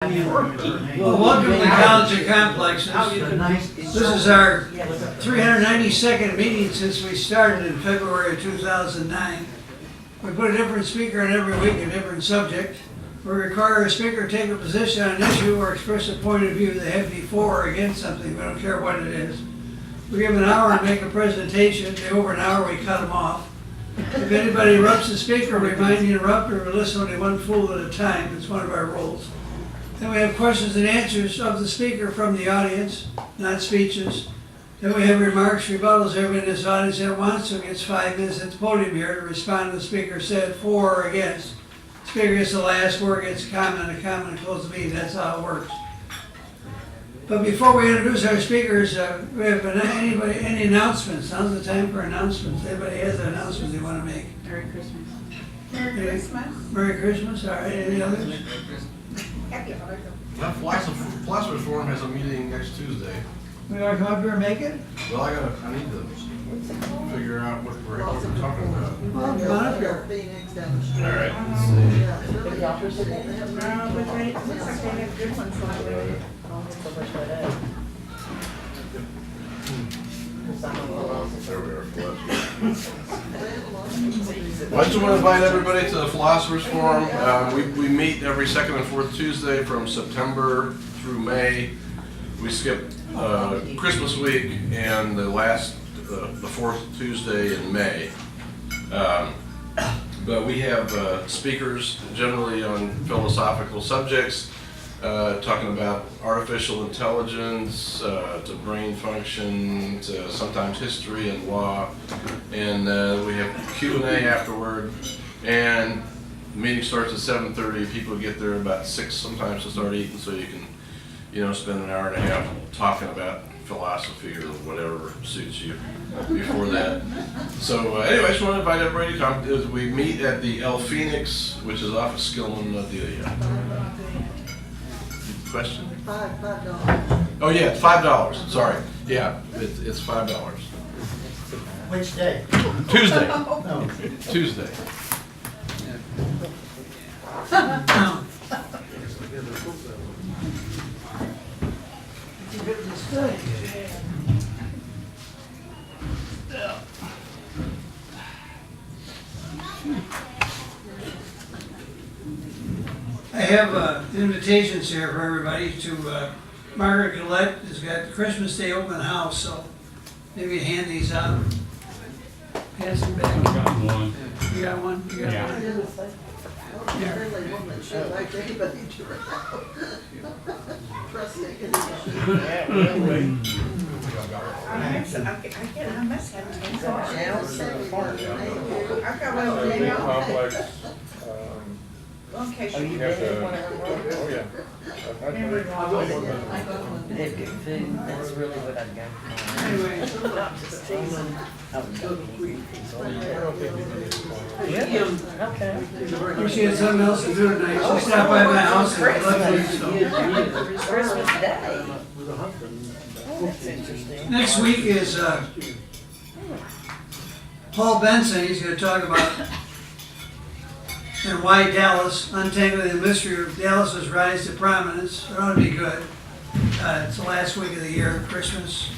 Well, welcome to College of Complexes. This is our 392nd meeting since we started in February of 2009. We put a different speaker in every week, a different subject. We require a speaker to take a position on an issue or express a point of view. They have to be for or against something. We don't care what it is. We give them an hour to make a presentation. If they're over an hour, we cut them off. If anybody interrupts the speaker, we remind the interrupter to listen only one fool at a time. It's one of our rules. Then we have questions and answers of the speaker from the audience, not speeches. Then we have remarks, rebuttals. Everybody in this audience that wants to gets 5 minutes at the podium here to respond to the speaker said for or against. The speaker gets the last word, gets a comment, and close the meeting. That's how it works. But before we introduce our speakers, we have any announcements? Now's the time for announcements. Anybody has an announcement they want to make? Merry Christmas. Merry Christmas. Merry Christmas. All right. Any others? Happy holidays. Philosopher's Forum has a meeting next Tuesday. We want to come up here and make it? Well, I need to figure out what we're talking about. Well, come on up here. All right. But they, it looks like they have good ones lately. There we are, philosophers. I just want to invite everybody to the Philosopher's Forum. We meet every second and fourth Tuesday from September through May. We skip Christmas week and the fourth Tuesday in May. But we have speakers generally on philosophical subjects, talking about artificial intelligence, to brain function, to sometimes history and law, and we have Q&A afterward. And the meeting starts at 7:30. People get there about 6 sometimes to start eating, so you can, spend an hour and a half talking about philosophy or whatever suits you before that. So anyway, I just want to invite everybody to come. We meet at the El Phoenix, which is off of Skillman, Delia. Question? $5. Oh yeah, it's $5. Sorry. Yeah, it's $5. Which day? Tuesday. No. Tuesday. I have invitations here for everybody to, Margaret Gillette has got Christmas Day open house, so maybe hand these out. Pass them back. I got one. You got one? You got Yeah. one? Really woman should like anybody to trust it. I must have 10 cars. Yeah, I'll send you one. I've got one Living today. complex. In case You you have to, oh yeah. remember. They have good food, that's really what I've got. Anyway, Okay. she had something else to do tonight. She stopped by my house and left me, so. Christmas Day. That's interesting. Next week is Paul Benson. He's going to talk about and why Dallas, untangling the mystery of Dallas's rise to prominence. It ought to be good. It's the last week of the year, Christmas.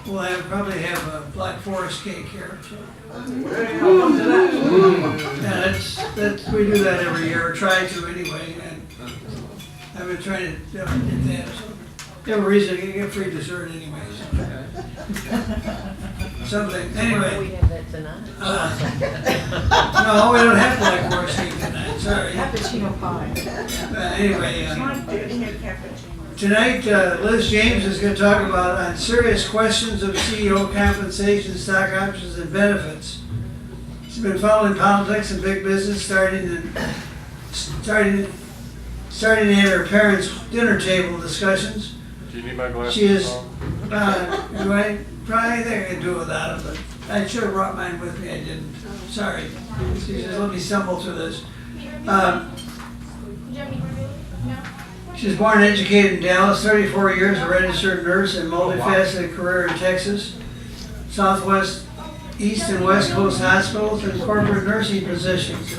We'll probably have a Black Forest cake here. So. Yeah, we do that every year, or try to anyway. And I've been trying to get that. So. You have a reason to get free dessert anyway. Something. Anyway. We have that tonight. No, we don't have Black Forest cake tonight. Sorry. Cappuccino pie. Anyway. They had cappuccino. Tonight, Liz James is going to talk about on serious questions of CEO compensation, stock options, and benefits. She's been following politics and big business, starting at her parents' dinner table discussions. Do you need my glasses? She is, I probably think I could do without it, but I should have brought mine with me. I didn't. Sorry. She says, let me stumble through this. She was born and educated in Dallas, 34 years, a registered nurse and multifaceted career in Texas, Southwest, East and West Coast hospitals, and corporate nursing positions. She's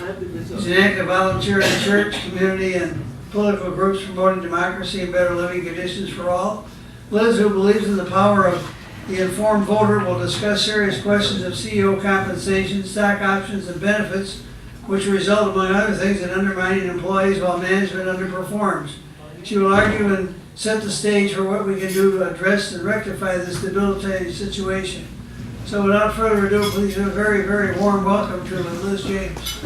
an active volunteer in church, community, and political groups promoting democracy and better living conditions for all. Liz, who believes in the power of the informed voter, will discuss serious questions of CEO compensation, stock options, and benefits, which result, among other things, in undermining employees while management underperforms. She will argue and set the stage for what we can do to address and rectify this debilitating situation. So without further ado, please give a very, very warm welcome to Liz James.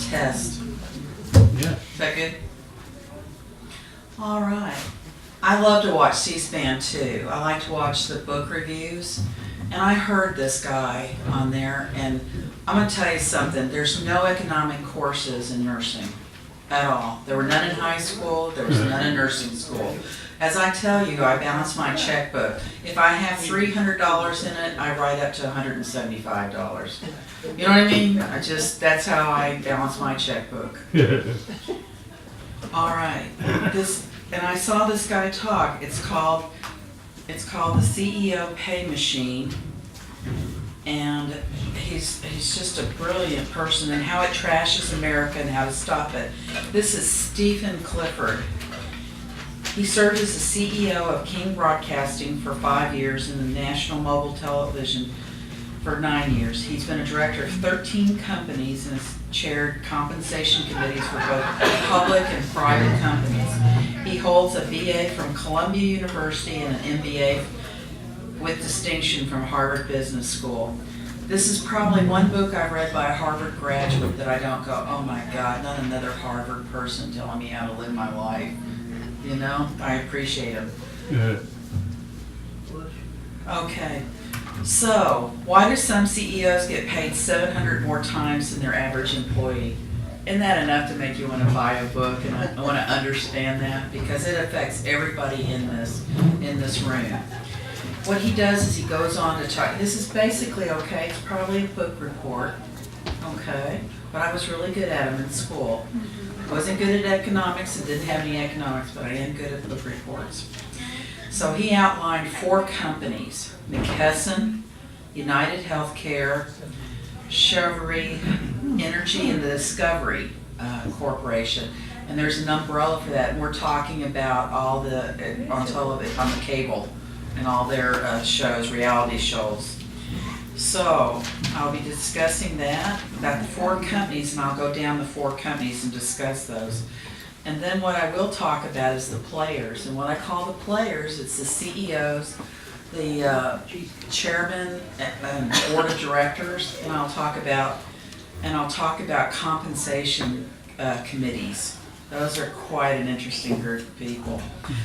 Test. Yeah. Is that good? All right. I love to watch C-SPAN too. I like to watch the book reviews. And I heard this guy on there, and I'm going to tell you something. There's no economic courses in nursing at all. There were none in high school. There was none in nursing school. As I tell you, I balance my checkbook. If I have $300 in it, I write up to $175. You know what I mean? That's how I balance my checkbook. All right. And I saw this guy talk. It's called the CEO Pay Machine, and he's just a brilliant person, and how it trashes America and how to stop it. This is Stephen Clifford. He served as the CEO of King Broadcasting for 5 years and the National Mobile Television for 9 years. He's been a director of 13 companies and has chaired compensation committees for both public and private companies. He holds a BA from Columbia University and an MBA with distinction from Harvard Business School. This is probably one book I read by a Harvard graduate that I don't go, oh my God, not another Harvard person telling me how to live my life. You know, I appreciate him. Okay, so why do some CEOs get paid 700 more times than their average employee? Isn't that enough to make you want to buy a book? And I want to understand that, because it affects everybody in this room. What he does is he goes on to talk. This is basically, okay, it's probably a book report, okay, but I was really good at them in school. Wasn't good at economics and didn't have any economics, but I am good at book reports. So he outlined 4 companies: McKesson, United Healthcare, Chevrolet Energy, and the Discovery Corporation. And there's an umbrella for that. And we're talking about all the on television, on the cable, and all their shows, reality shows. So I'll be discussing that, about the 4 companies, and I'll go down the 4 companies and discuss those. And then what I will talk about is the players. And what I call the players, it's the CEOs, the chairman and board of directors, and I'll talk about compensation committees. Those are quite an interesting group of people.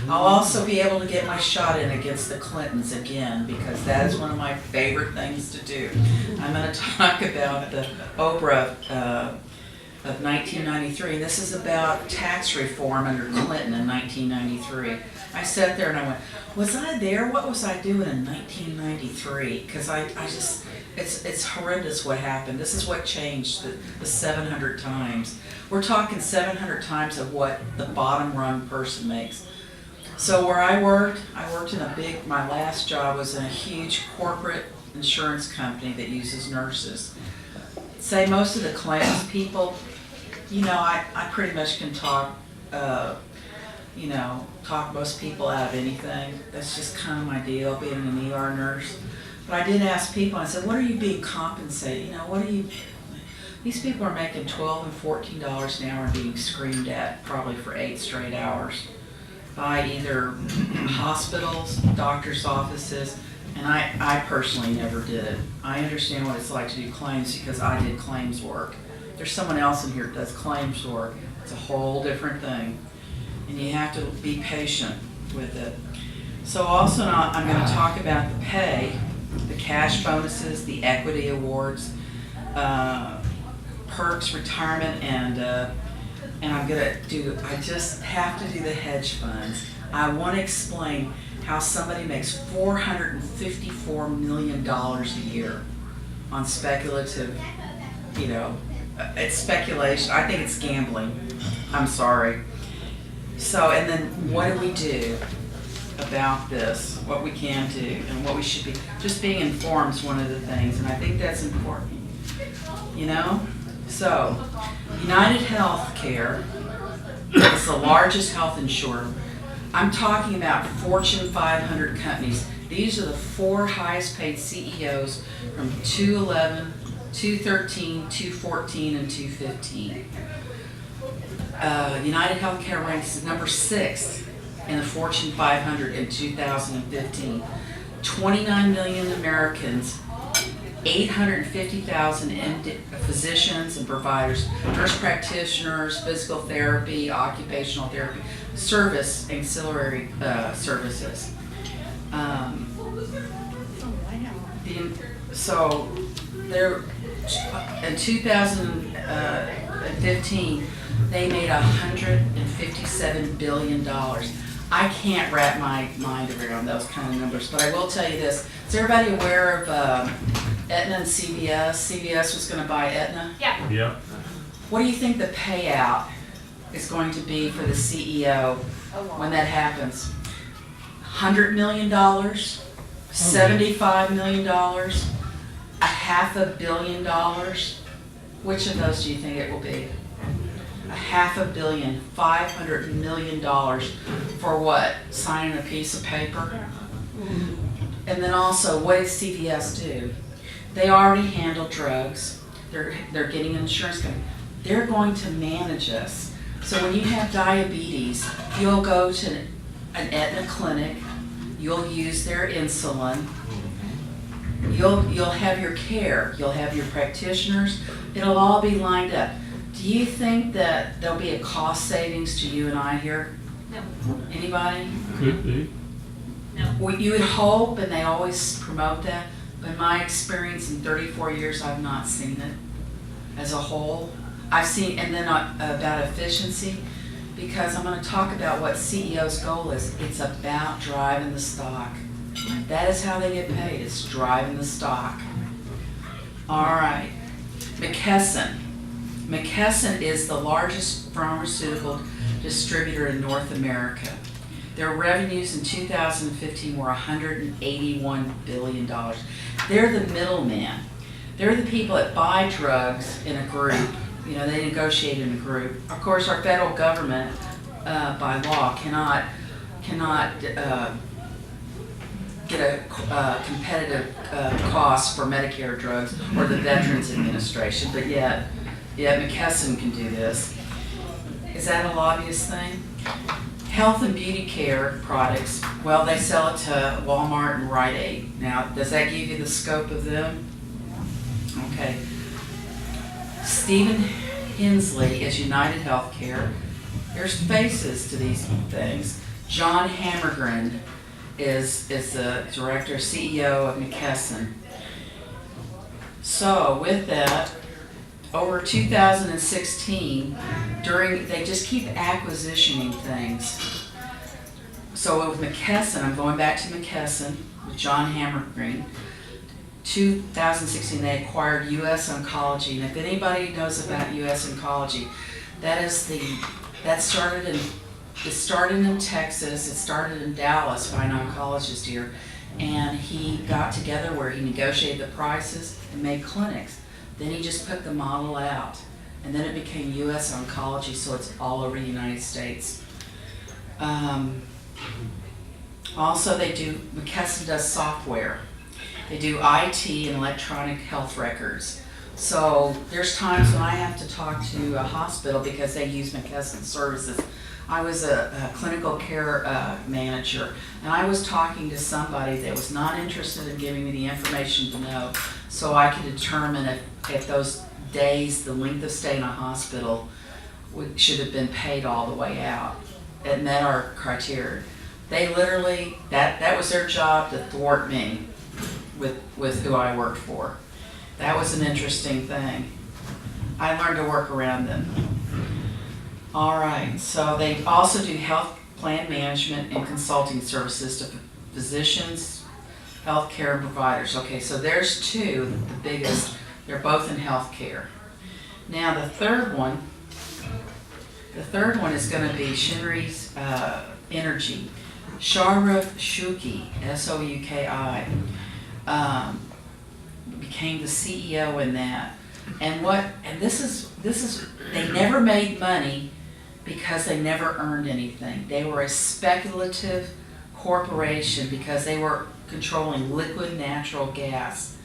I'll also be able to get my shot in against the Clintons again, because that is one of my favorite things to do. I'm going to talk about the Oprah of 1993. This is about tax reform under Clinton in 1993. I sat there and I went, was I there? What was I doing in 1993? Because I just, it's horrendous what happened. This is what changed the 700 times. We're talking 700 times of what the bottom rung person makes. So where I worked in my last job was in a huge corporate insurance company that uses nurses. Say most of the claims people, you know, I pretty much can talk most people out of anything. That's just kind of my deal, being an ER nurse. But I did ask people, I said, what are you being compensated? You know, these people are making $12 and $14 an hour and being screamed at probably for 8 straight hours by either hospitals, doctor's offices, and I personally never did it. I understand what it's like to do claims because I did claims work. There's someone else in here that does claims work. It's a whole different thing. And you have to be patient with it. So also I'm going to talk about the pay, the cash bonuses, the equity awards, perks, retirement, and I just have to do the hedge funds. I want to explain how somebody makes $454 million a year on speculative, it's speculation. I think it's gambling. I'm sorry. So, and then what do? about this, what we can do and what we should be. Just being informed is one of the things, and I think that's important. You know? So, United Healthcare is the largest health insurer. I'm talking about Fortune 500 companies. These are the 4 highest paid CEOs from 2011, 2013, 2014, and 2015. United Healthcare ranks number 6 in the Fortune 500 in 2015. 29 million Americans, 850,000 physicians and providers, nurse practitioners, physical therapy, occupational therapy, service, ancillary services. So there, in 2015, they made $157 billion. I can't wrap my mind around those kind of numbers, but I will tell you this. Is everybody aware of Aetna and CVS? CVS was going to buy Aetna. Yeah. Yeah. What do you think the payout is going to be for the CEO when that happens? $100 million, $75 million, $500 million. Which of those do you think it will be? $500 million, $500 million for what? Signing a piece of paper? And then also, what did CVS do? They already handle drugs. They're getting an insurance company. They're going to manage us. So when you have diabetes, you'll go to an Aetna clinic. You'll use their insulin. You'll have your care. You'll have your practitioners. It'll all be lined up. Do you think that there'll be a cost savings to you and I here? No. Anybody? Could be. No. Well, you would hope, and they always promote that, but in my experience in 34 years, I've not seen it as a whole. I've seen, and then about efficiency, because I'm going to talk about what CEO's goal is. It's about driving the stock. That is how they get paid. It's driving the stock. All right. McKesson. McKesson is the largest pharmaceutical distributor in North America. Their revenues in 2015 were $181 billion. They're the middleman. They're the people that buy drugs in a group. You know, they negotiate in a group. Of course, our federal government, by law, cannot get a competitive cost for Medicare drugs or the Veterans Administration, but yet McKesson can do this. Is that a lobbyist thing? Health and beauty care products, well, they sell it to Walmart and Rite Aid. Now, does that give you the scope of them? Okay. Stephen Hensley is United Healthcare. There's faces to these things. John Hammergren is the director, CEO of McKesson. So with that, over 2016, they just keep acquisitioning things. So with McKesson, I'm going back to McKesson with John Hammergreen. 2016, they acquired US Oncology. And if anybody knows about US Oncology, it started in Texas, it started in Dallas by an oncologist here. And he got together where he negotiated the prices and made clinics. Then he just put the model out, and then it became US Oncology, so it's all over the United States. Also, McKesson does software. They do IT and electronic health records. So there's times when I have to talk to a hospital because they use McKesson services. I was a clinical care manager, and I was talking to somebody that was not interested in giving me the information to know, so I could determine if those days, the length of stay in a hospital, should have been paid all the way out. It met our criteria. They literally, that was their job, to thwart me with who I worked for. That was an interesting thing. I learned to work around them. All right, so they also do health plan management and consulting services to physicians, healthcare providers. Okay, so there's two, the biggest. They're both in healthcare. Now the third one is going to be Shinry's Energy. Sharif Shuki, S-O-U-K-I, became the CEO in that. And this is, they never made money because they never earned anything. They were a speculative corporation because they were controlling liquid natural gas.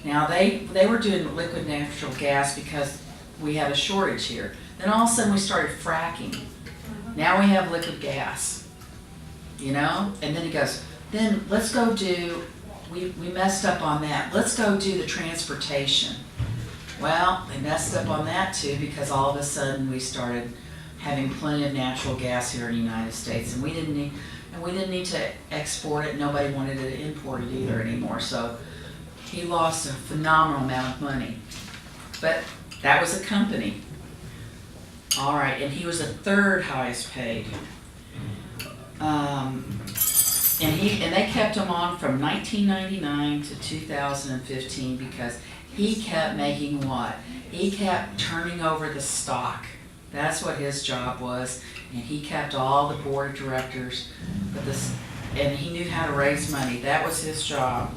Now they were doing liquid natural gas because we had a shortage here. Then all of a sudden we started fracking. Now we have liquid gas, you know? And then he goes, then let's go do, we messed up on that. Let's go do the transportation. Well, they messed up on that too because all of a sudden we started having plenty of natural gas here in the United States, and we didn't need to export it. Nobody wanted to import it either anymore. So he lost a phenomenal amount of money. But that was a company. All right, and he was the third highest paid. And they kept him on from 1999 to 2015 because he kept making what? He kept turning over the stock. That's what his job was. And he kept all the board of directors with this, and he knew how to raise money. That was his job.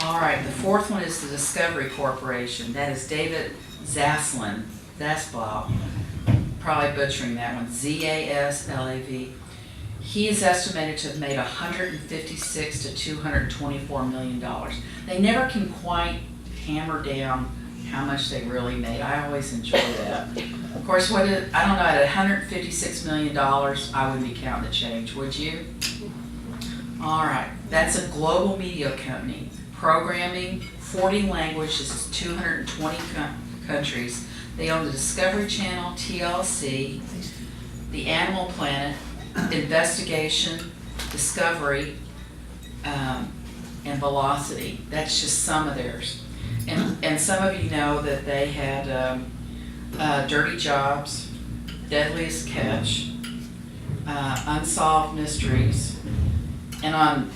All right, the fourth one is the Discovery Corporation. That is David Zaslav. Probably butchering that one. Z-A-S-L-A-V. He is estimated to have made $156 to $224 million. They never can quite hammer down how much they really made. I always enjoy that. Of course, I don't know, at $156 million, I wouldn't be counting the change, would you? All right, that's a global media company. Programming, 40 languages, 220 countries. They own the Discovery Channel, TLC, the Animal Planet, Investigation, Discovery, and Velocity. That's just some of theirs. And some of you know that they had Dirty Jobs, Deadliest Catch, Unsolved Mysteries, and on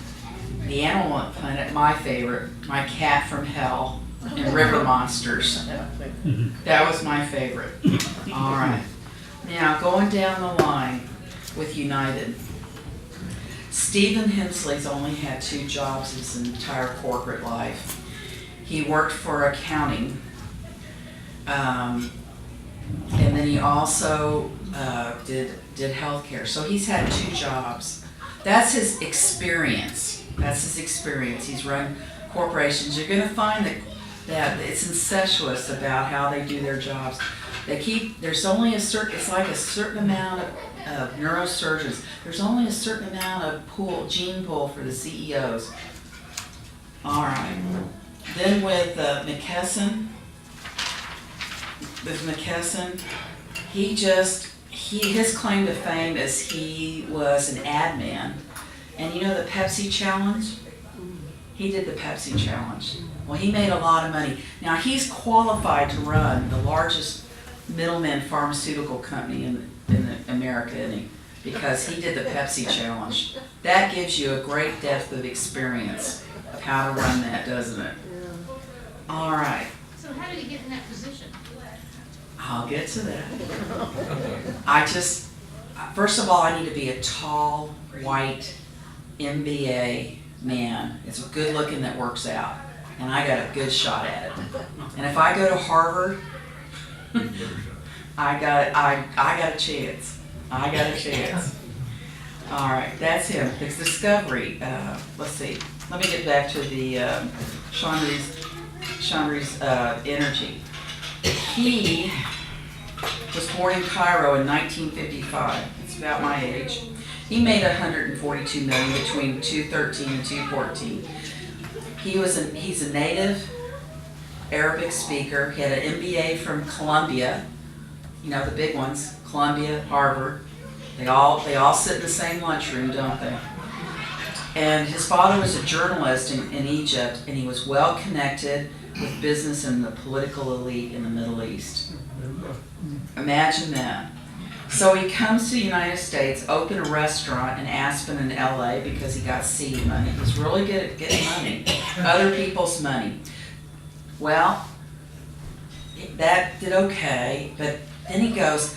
the Animal Planet, my favorite, My Cat from Hell, and River Monsters. That was my favorite. All right. Now, going down the line with United. Stephen Hensley's only had 2 jobs his entire corporate life. He worked for accounting, and then he also did healthcare. So he's had 2 jobs. That's his experience. He's run corporations. You're going to find that it's incestuous about how they do their jobs. There's only it's like a certain amount of neurosurgeons. There's only a certain amount of gene pool for the CEOs. All right. Then with McKesson, his claim to fame is he was an ad man. And you know the Pepsi challenge? He did the Pepsi challenge. Well, he made a lot of money. Now he's qualified to run the largest middleman pharmaceutical company in America, isn't he? Because he did the Pepsi challenge. That gives you a great depth of experience of how to run that, doesn't it? All right. So how did he get in that position? I'll get to that. First of all, I need to be a tall, white, MBA man. It's good looking that works out. And I got a good shot at it. And if I go to Harvard, I got a chance. All right, that's him. It's Discovery. Let's see. Let me get back to the Chandri's Energy. He was born in Cairo in 1955. It's about my age. He made $142 million between 2013 and 2014. He's a native Arabic speaker. He had an MBA from Columbia. You know, the big ones, Columbia, Harvard. They all sit in the same lunchroom, don't they? And his father was a journalist in Egypt, and he was well connected with business and the political elite in the Middle East. Imagine that. So he comes to the United States, opened a restaurant in Aspen in LA because he got seed money. He's really good at getting money, other people's money. Well, that did okay, but then he goes,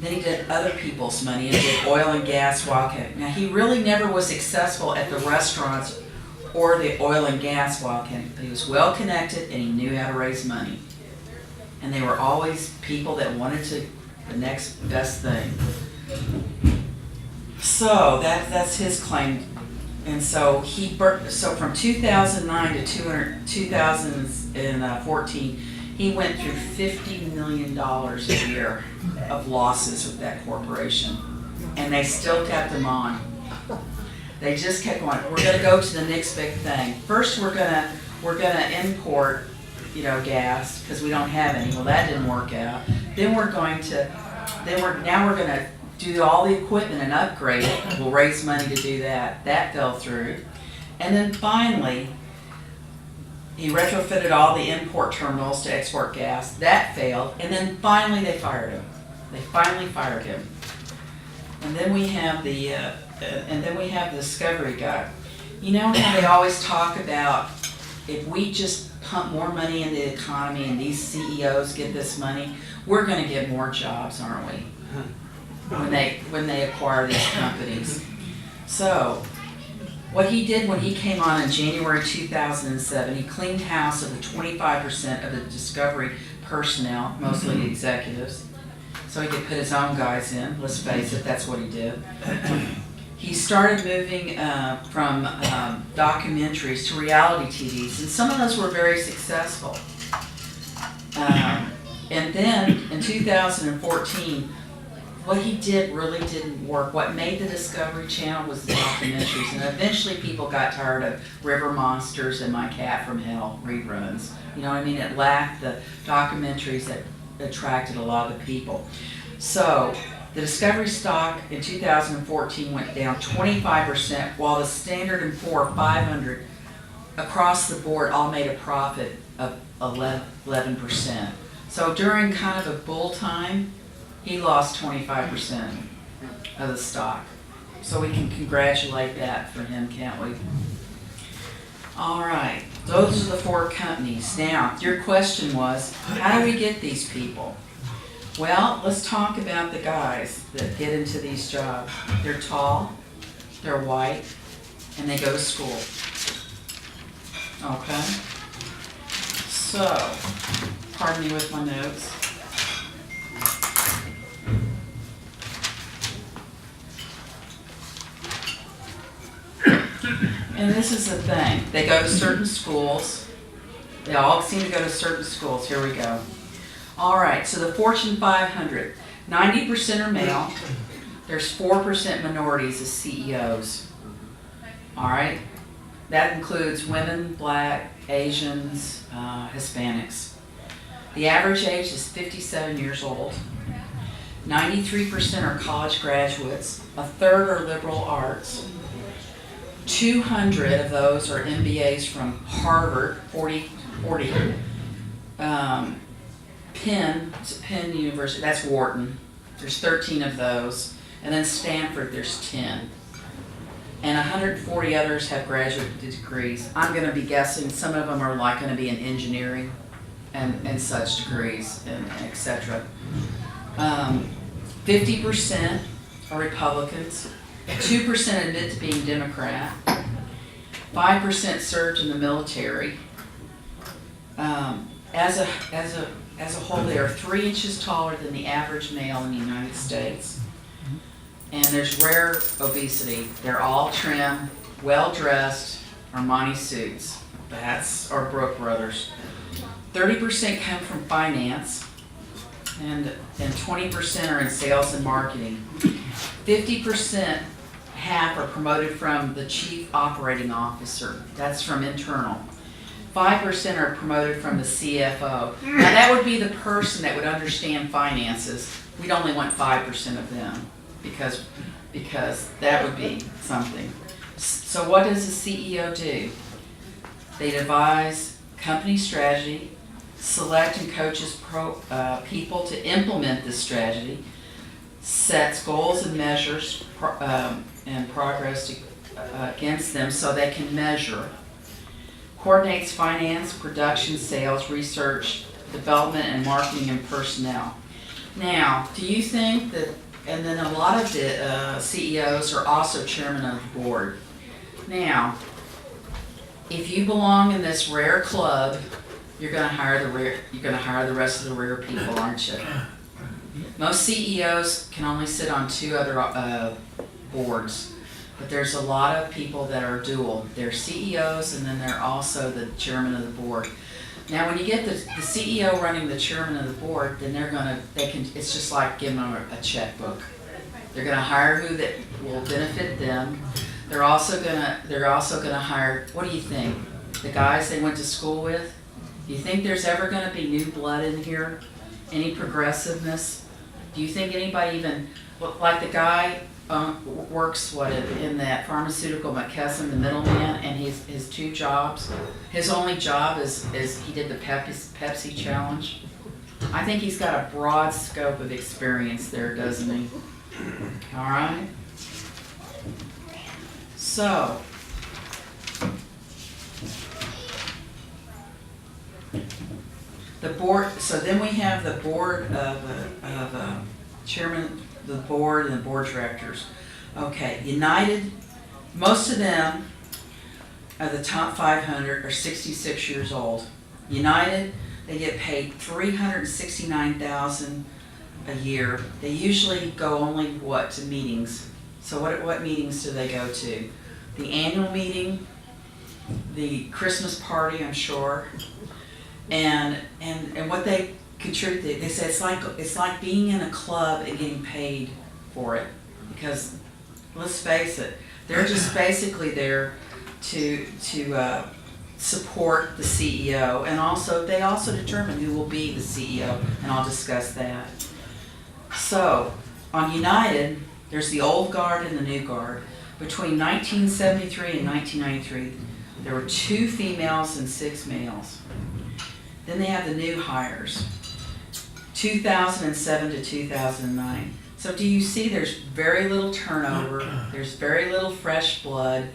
Then he did other people's money and did oil and gas wildcat. Now, he really never was successful at the restaurants or the oil and gas wildcat, but he was well connected and he knew how to raise money. And they were always people that wanted to, the next best thing. So that's his claim. And so so from 2009 to 2014, he went through $50 million a year of losses with that corporation. And they still kept him on. They just kept going, we're gonna go to the next big thing. First we're gonna import, gas, because we don't have any. Well, that didn't work out. Then we're gonna do all the equipment and upgrade it. We'll raise money to do that. That fell through. And then finally, he retrofitted all the import terminals to export gas. That failed. And then finally they fired him. They finally fired him. And then we have the Discovery guy. You know how they always talk about if we just pump more money into the economy and these CEOs get this money, we're gonna get more jobs, aren't we? When they acquire these companies. So, what he did when he came on in January 2007, he cleaned house of the 25% of the Discovery personnel, mostly executives, so he could put his own guys in. Let's face it, that's what he did. He started moving from documentaries to reality TVs, and some of those were very successful. And then in 2014, what he did really didn't work. What made the Discovery Channel was the documentaries, and eventually people got tired of River Monsters and My Cat from Hell reruns. You know what I mean? It lacked the documentaries that attracted a lot of the people. So the Discovery stock in 2014 went down 25%, while the Standard & Poor 500 across the board all made a profit of 11%. So during kind of a bull time, he lost 25% of the stock. So we can congratulate that for him, can't we? All right, those are the 4 companies. Now, your question was, how do we get these people? Well, let's talk about the guys that get into these jobs. They're tall, they're white, and they go to school. Okay? So, pardon me with my notes. And this is the thing, they go to certain schools. They all seem to go to certain schools. Here we go. All right, so the Fortune 500, 90% are male. There's 4% minorities as CEOs. All right, that includes women, Black, Asians, Hispanics. The average age is 57 years old. 93% are college graduates. A third are liberal arts. 200 of those are MBAs from Harvard, 40. Penn University, that's Wharton. There's 13 of those. And then Stanford, there's 10. And 140 others have graduate degrees. I'm going to be guessing some of them are like going to be in engineering and such degrees, and et cetera. 50% are Republicans. 2% admit to being Democrat. 5% served in the military. As a whole, they are 3 inches taller than the average male in the United States. And there's rare obesity. They're all trim, well-dressed, Armani suits. That's our Brooke Brothers. 30% come from finance, and 20% are in sales and marketing. 50%, half are promoted from the chief operating officer. That's from internal. 5% are promoted from the CFO. Now that would be the person that would understand finances. We'd only want 5% of them because that would be something. So what does the CEO do? They devise company strategy, select and coaches people to implement this strategy, sets goals and measures and progress against them so they can measure, coordinates finance, production, sales, research, development, and marketing and personnel. Now, do you think that, and then a lot of the CEOs are also chairman of the board. Now, if you belong in this rare club, you're gonna hire the rest of the rare people, aren't you? Most CEOs can only sit on 2 other boards, but there's a lot of people that are dual. They're CEOs and then they're also the chairman of the board. Now, when you get the CEO running the chairman of the board, then it's just like giving them a checkbook. They're gonna hire who that will benefit them. They're also gonna hire, what do you think? The guys they went to school with? Do you think there's ever gonna be new blood in here? Any progressiveness? Do you think anybody even, like the guy works in that pharmaceutical McKesson, the middleman, and his 2 jobs, his only job is he did the Pepsi challenge. I think he's got a broad scope of experience there, doesn't he? All right. So, the board. So then we have the board of chairman, the board, and the board directors. Okay, United. Most of them of the top 500 are 66 years old. United, they get paid $369,000 a year. They usually go only to meetings. So what meetings do they go to? The annual meeting, the Christmas party, I'm sure, and what they contribute. They say it's like being in a club and getting paid for it, because let's face it, they're just basically there to support the CEO, and they also determine who will be the CEO, and I'll discuss that. So on United, there's the old guard and the new guard. Between 1973 and 1993, there were 2 females and 6 males. Then they have the new hires, 2007 to 2009. So do you see there's very little turnover, there's very little fresh blood.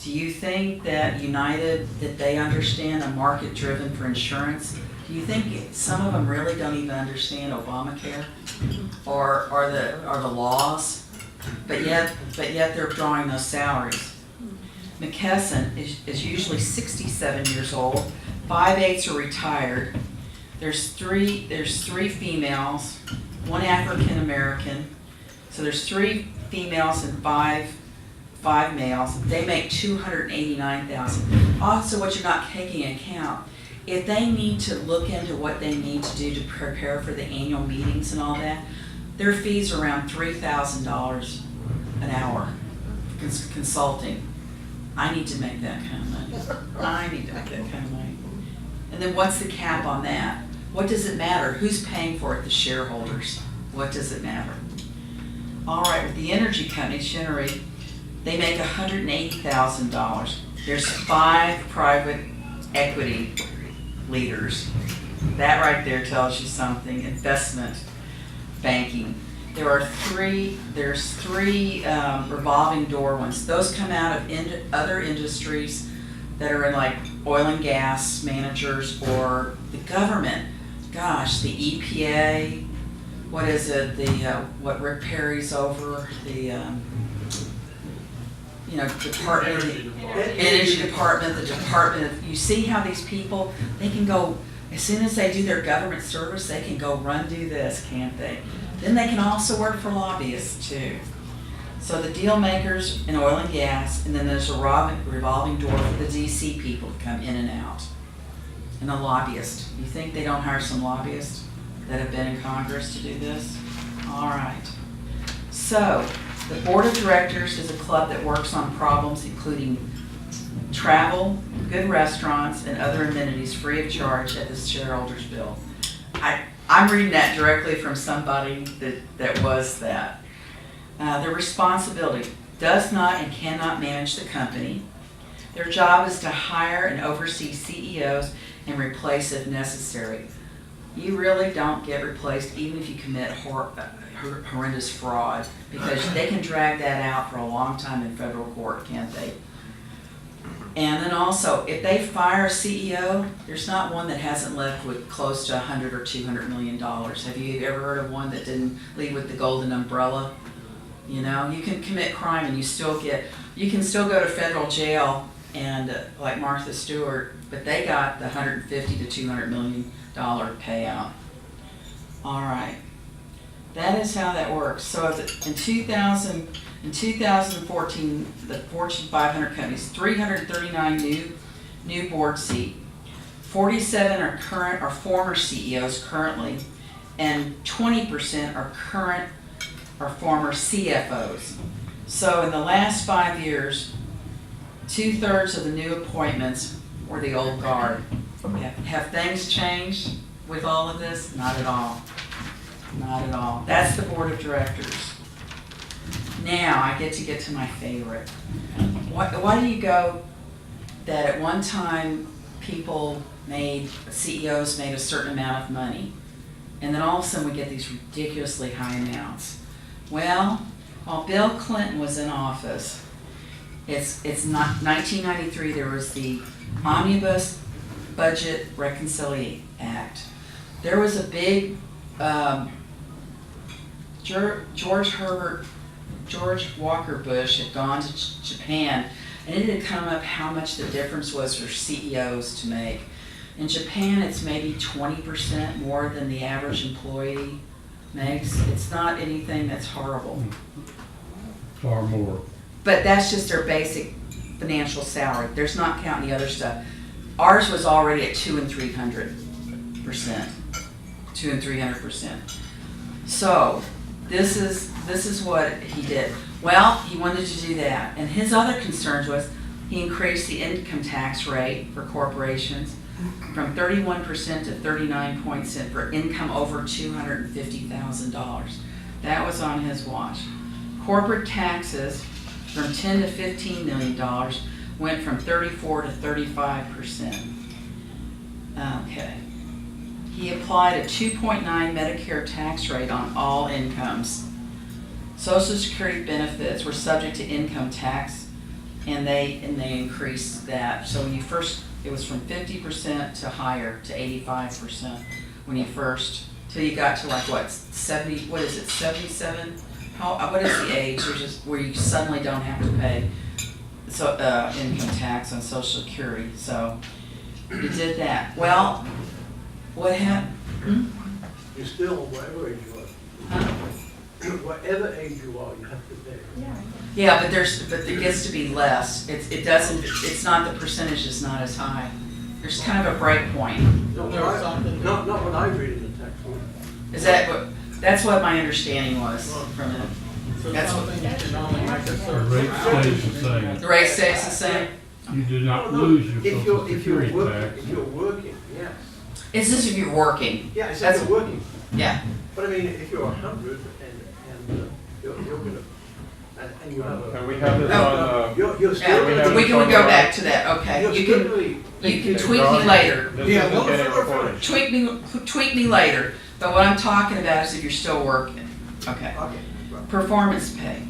Do you think that United, that they understand a market driven for insurance? Do you think some of them really don't even understand Obamacare or the laws? But yet they're drawing those salaries. McKesson is usually 67 years old. 5/8 are retired. There's three females, 1 African American. So there's 3 females and 5 males. They make $289,000. Also, what you're not taking into account, if they need to look into what they need to do to prepare for the annual meetings and all that, their fees are around $3,000 an hour consulting. I need to make that kind of money. I need to make that kind of money. And then what's the cap on that? What does it matter? Who's paying for it? The shareholders. What does it matter? All right, with the energy companies generate, they make $180,000. There's 5 private equity leaders. That right there tells you something. Investment banking. There's three revolving door ones. Those come out of other industries that are in like oil and gas managers or the government. Gosh, the EPA, what is it? What Rick Perry's over, the Department, Energy Department, the Department of, you see how these people, they can go, as soon as they do their government service, they can go do this, can't they? Then they can also work for lobbyists too. So the deal makers in oil and gas, and then there's a revolving door for the DC people to come in and out. And the lobbyists. You think they don't hire some lobbyists that have been in Congress to do this? All right. So the board of directors is a club that works on problems including travel, good restaurants, and other amenities free of charge at the shareholders' bill. I'm reading that directly from somebody that was that. Their responsibility does not and cannot manage the company. Their job is to hire and oversee CEOs and replace if necessary. You really don't get replaced even if you commit horrendous fraud, because they can drag that out for a long time in federal court, can't they? And then also, if they fire a CEO, there's not one that hasn't left with close to 100 or 200 million dollars. Have you ever heard of one that didn't leave with the golden umbrella? You know, you can commit crime and you can still go to federal jail and like Martha Stewart, but they got the 150 to 200 million dollar payout. All right, that is how that works. So in 2014, the Fortune 500 companies, 339 new board seat, 47 are current or former CEOs currently, and 20% are current or former CFOs. So in the last 5 years, 2/3 of the new appointments were the old guard. Have things changed with all of this? Not at all. Not at all. That's the board of directors. Now I get to my favorite. Why do you go that at one time CEOs made a certain amount of money, and then all of a sudden we get these ridiculously high amounts? Well, while Bill Clinton was in office, it's not 1993. There was the Omnibus Budget Reconciliation Act. There was a big George Walker Bush had gone to Japan, and it had come up how much the difference was for CEOs to make. In Japan, it's maybe 20% more than the average employee makes. It's not anything that's horrible. Far more. But that's just their basic financial salary. There's not counting the other stuff. Ours was already at 200% and 300%. 200% and 300%. So this is what he did. Well, he wanted to do that. And his other concerns was he increased the income tax rate for corporations from 31% to 39% for income over $250,000. That was on his watch. Corporate taxes from $10 to $15 million went from 34 to 35%. Okay. He applied a 2.9 Medicare tax rate on all incomes. Social Security benefits were subject to income tax, and they increased that. So when you first, it was from 50% to higher to 85% when you first, till you got to like what, 70, what is it, 77? What is the age where you suddenly don't have to pay income tax on Social Security? So you did that. Well, what happened? You're still, whatever age you are. Whatever age you are, you have to pay. Yeah, but there gets to be less. It's not, the percentage is not as high. There's kind of a break point. Not what I read in the tax law. Is that what, that's what my understanding was from it. That's what, The rate stays the same. the rate stays the same? You do not lose your If social you're security working, tax. if you're working, yes. It's just if you're working. Yeah, it's That's- if you're working. Yeah. But I mean, if you're 100 and you're gonna, and you have a. And we have this on, You're still. Yeah, gonna we be- can go back to that, okay. You're You still can, gonna be- you can tweak me later. this Yeah, is no, getting no, no, recorded. Tweak me later. But what I'm talking about is if you're still working. Okay. Okay, right. Performance pay.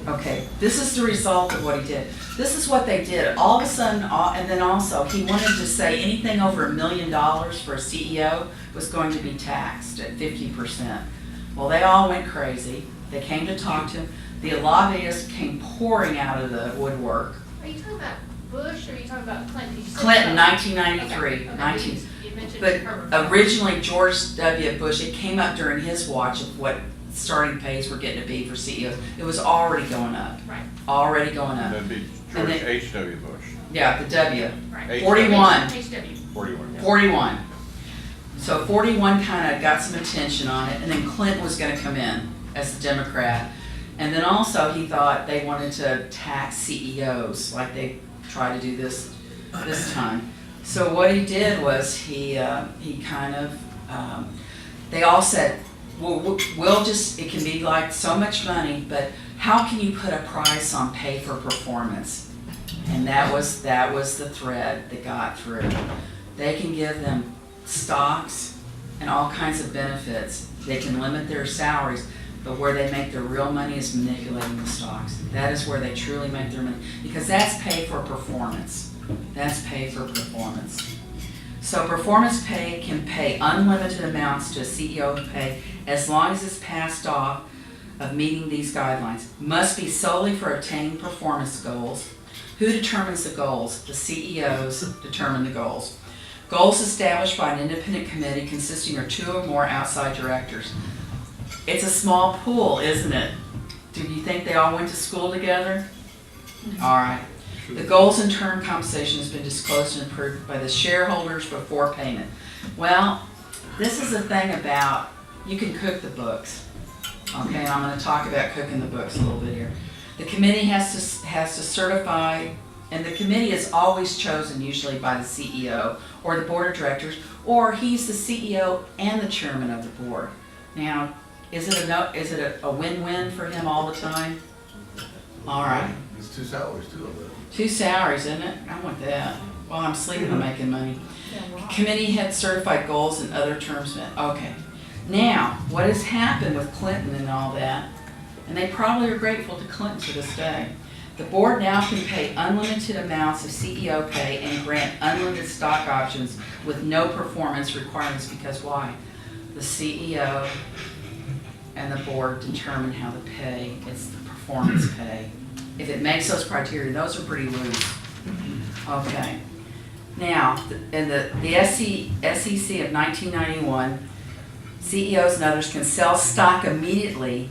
Okay, this is the result of what he did. This is what they did. All of a sudden, and then also, he wanted to say anything over $1 million for a CEO was going to be taxed at 50%. Well, they all went crazy. They came to talk to him. The lobbyists came pouring out of the woodwork. Are you talking about Bush or are you talking about Clinton? You said Clinton, both. 1993. Okay. 19 You mentioned But Herbert. originally, George W. Bush, it came up during his watch of what starting pays were getting to be for CEOs. It was already going up. Right, Already going up. That'd be And George then- H.W. Bush, Yeah, the W. right. 41. HW. 41. 41. So 41 kind of got some attention on it, and then Clinton was going to come in as the Democrat. And then also he thought they wanted to tax CEOs like they tried to do this time. So what he did was he kind of, they all said, we'll just, it can be like so much money, but how can you put a price on pay for performance? And that was the thread that got through. They can give them stocks and all kinds of benefits. They can limit their salaries, but where they make their real money is manipulating the stocks. That is where they truly make their money, because that's pay for performance. That's pay for performance. So performance pay can pay unlimited amounts to a CEO pay as long as it's passed off of meeting these guidelines. Must be solely for attaining performance goals. Who determines the goals? The CEOs determine the goals. Goals established by an independent committee consisting of 2 or more outside directors. It's a small pool, isn't it? Do you think they all went to school together? All right. The goals and term compensation has been disclosed and approved by the shareholders before payment. Well, this is the thing about, you can cook the books. Okay, and I'm going to talk about cooking the books a little bit here. The committee has to certify, and the committee is always chosen usually by the CEO or the board of directors, or he's the CEO and the chairman of the board. Now, is it a win-win for him all the time? All right. It's 2 salaries too, I bet. 2 salaries, isn't it? I want that. While I'm sleeping, I'm making money. Committee had certified goals and other terms met. Okay. Now, what has happened with Clinton and all that, and they probably are grateful to Clinton to this day, the board now can pay unlimited amounts of CEO pay and grant unlimited stock options with no performance requirements, because why? The CEO and the board determine how to pay. It's the performance pay. If it makes those criteria, those are pretty loose. Okay. Now, in the SEC of 1991, CEOs and others can sell stock immediately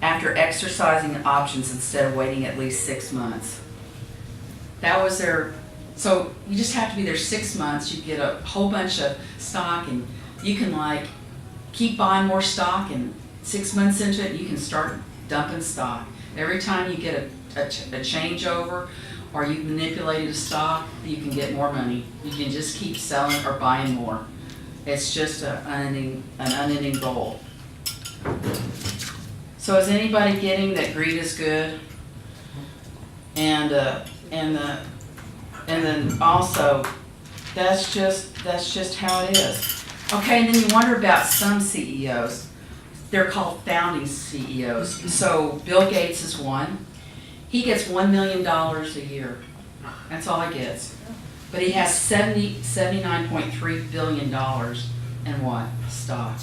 after exercising options instead of waiting at least 6 months. That was so you just have to be there 6 months, you get a whole bunch of stock, and you can like keep buying more stock, and 6 months into it, you can start dumping stock. Every time you get a changeover or you've manipulated a stock, you can get more money. You can just keep selling or buying more. It's just an unending goal. So is anybody getting that greed is good? And then also, that's just how it is. Okay, and then you wonder about some CEOs. They're called founding CEOs. So Bill Gates is one. He gets $1 million a year. That's all he gets. But he has $79.3 billion in what? Stock.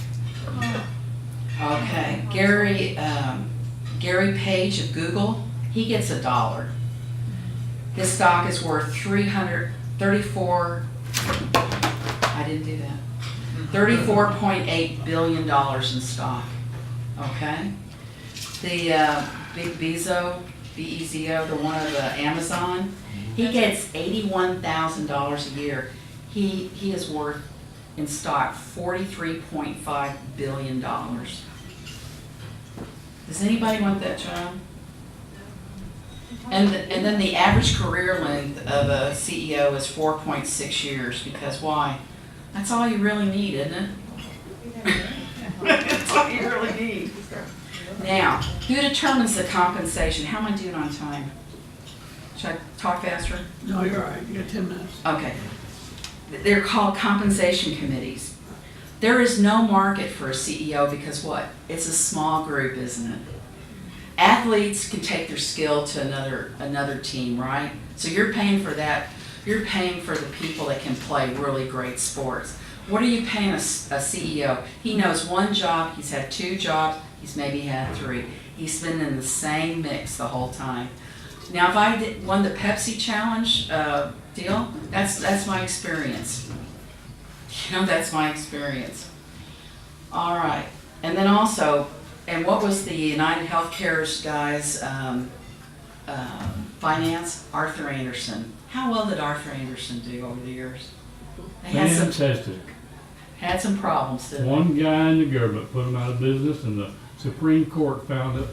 Okay, Gary Page of Google, he gets $1. His stock is worth $34.8 billion in stock. Okay, the Big Bezo, B-E-Z-O, the one of Amazon, he gets $81,000 a year. He is worth in stock $43.5 billion. Does anybody want that job? And then the average career length of a CEO is 4.6 years, because why? That's all you really need, isn't it? That's all you really need. Now, who determines the compensation? How am I doing on time? Should I talk faster? No, you're all right, you got 10 minutes. Okay. They're called compensation committees. There is no market for a CEO because what? It's a small group, isn't it? Athletes can take their skill to another team, right? So you're paying for that. You're paying for the people that can play really great sports. What are you paying a CEO? He knows one job, he's had 2 jobs, he's maybe had 3. He's been in the same mix the whole time. Now, if I won the Pepsi Challenge deal, that's my experience. You know, that's my experience. All right, and then also, and what was the United Healthcare's guy's finance? Arthur Anderson. How well did Arthur Anderson do over the years? They Fantastic. had some problems, didn't they? One guy in the government put him out of business, and the Supreme Court found it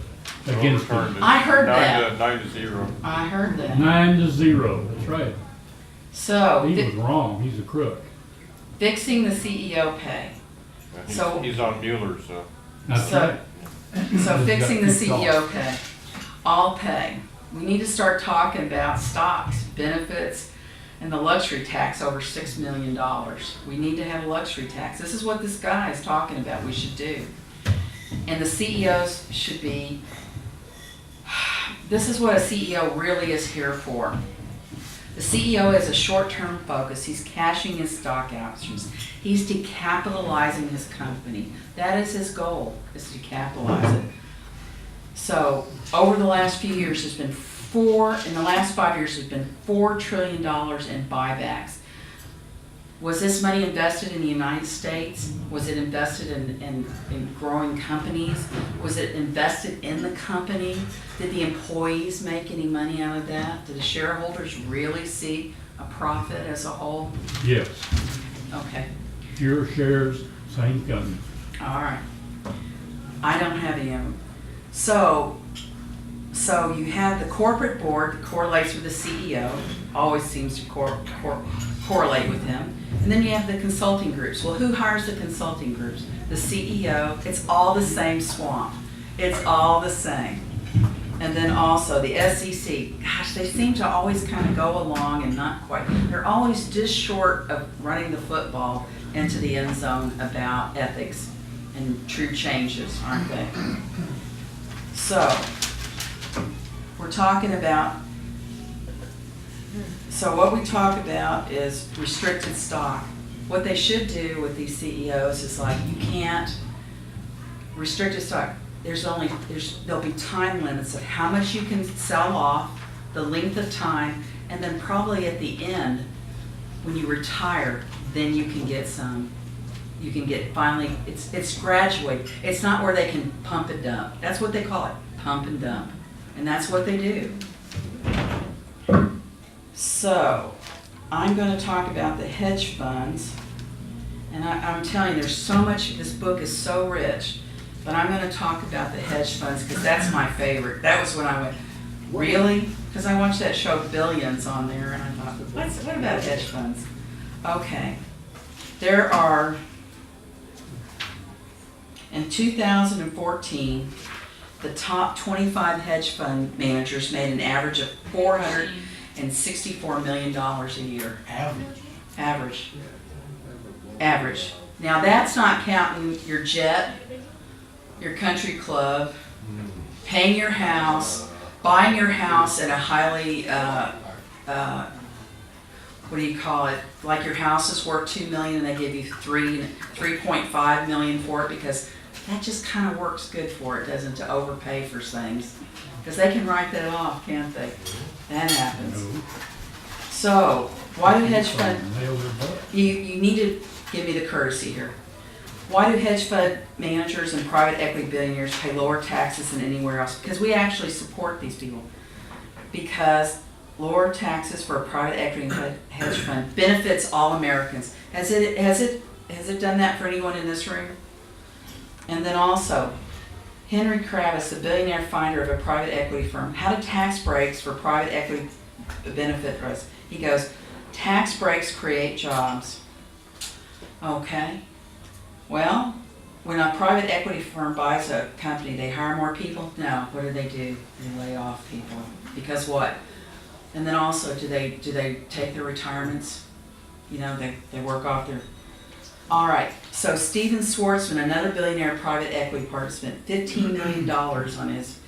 against him. I heard that. 9-0. I heard that. 9-0, that's right. So, He was wrong, he's a crook. fixing the CEO pay. So- He's on Mueller's, That's So- right. So He's fixing got the kicked off. CEO pay, all pay. We need to start talking about stocks, benefits, and the luxury tax over $6 million. We need to have a luxury tax. This is what this guy is talking about we should do. And the CEOs should be, this is what a CEO really is here for. The CEO has a short-term focus. He's cashing his stock options. He's decapitalizing his company. That is his goal, is to capitalize it. So over the last few years, in the last 5 years, there's been $4 trillion in buybacks. Was this money invested in the United States? Was it invested in growing companies? Was it invested in the company? Did the employees make any money out of that? Did the shareholders really see a profit as a whole? Yes, Okay, fewer shares, same company. all right. I don't have any of them. So you have the corporate board that correlates with the CEO, always seems to correlate with him. And then you have the consulting groups. Well, who hires the consulting groups? The CEO. It's all the same swamp. It's all the same. And then also the SEC. Gosh, they seem to always kind of go along and not quite. They're always just short of running the football into the end zone about ethics and true changes, aren't they? So, we're talking about, so what we talk about is restricted stock. What they should do with these CEOs is like, you can't, restricted stock, there'll be time limits of how much you can sell off, the length of time, and then probably at the end, when you retire, then you can get some. You can get finally, it's graduate. It's not where they can pump and dump. That's what they call it, pump and dump. And that's what they do. So, I'm going to talk about the hedge funds. And I'm telling you, there's so much, this book is so rich. But I'm going to talk about the hedge funds because that's my favorite. That was when I went, really? Because I watched that show Billions on there and I thought, what about hedge funds? Okay. There are, in 2014, the top 25 hedge fund managers made an average of $464 million a year. Average. Now that's not counting your jet, your country club, paying your house, buying your house at a highly, what do you call it? Like your house is worth $2 million and they give you $3.5 million for it because that just kind of works good for it, doesn't it, to overpay for things? Because they can write that off, can't they? That happens. So, why do hedge fund, you need to give me the courtesy here. Why do hedge fund managers and private equity billionaires pay lower taxes than anywhere else? Because we actually support these people. Because lower taxes for a private equity hedge fund benefits all Americans. Has it done that for anyone in this room? And then also, Henry Kravis, the billionaire founder of a private equity firm, how do tax breaks for private equity benefit us? He goes, tax breaks create jobs. Okay. Well, when a private equity firm buys a company, they hire more people? No. What do? They lay off people. Because what? And then also, do they take their retirements? You know, they work off their... All right, so Steven Schwartzman, another billionaire private equity partner, spent $15 million on his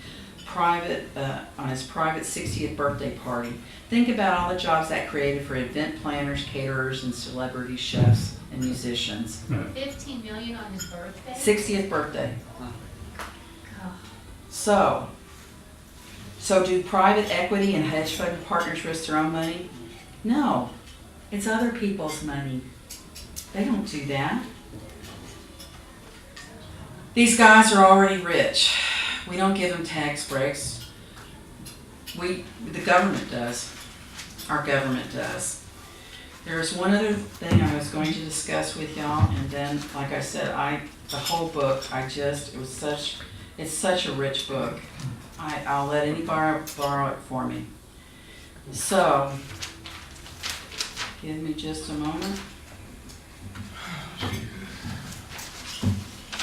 private 60th birthday party. Think about all the jobs that created for event planners, caterers, and celebrity chefs and musicians. 15 million on his birthday? 60th birthday. So do private equity and hedge fund partners risk their own money? No, it's other people's money. They don't do that. These guys are already rich. We don't give them tax breaks. The government does. Our government does. There's one other thing I was going to discuss with y'all, and then, like I said, the whole book, it's such a rich book. I'll let anybody borrow it for me. So, give me just a moment.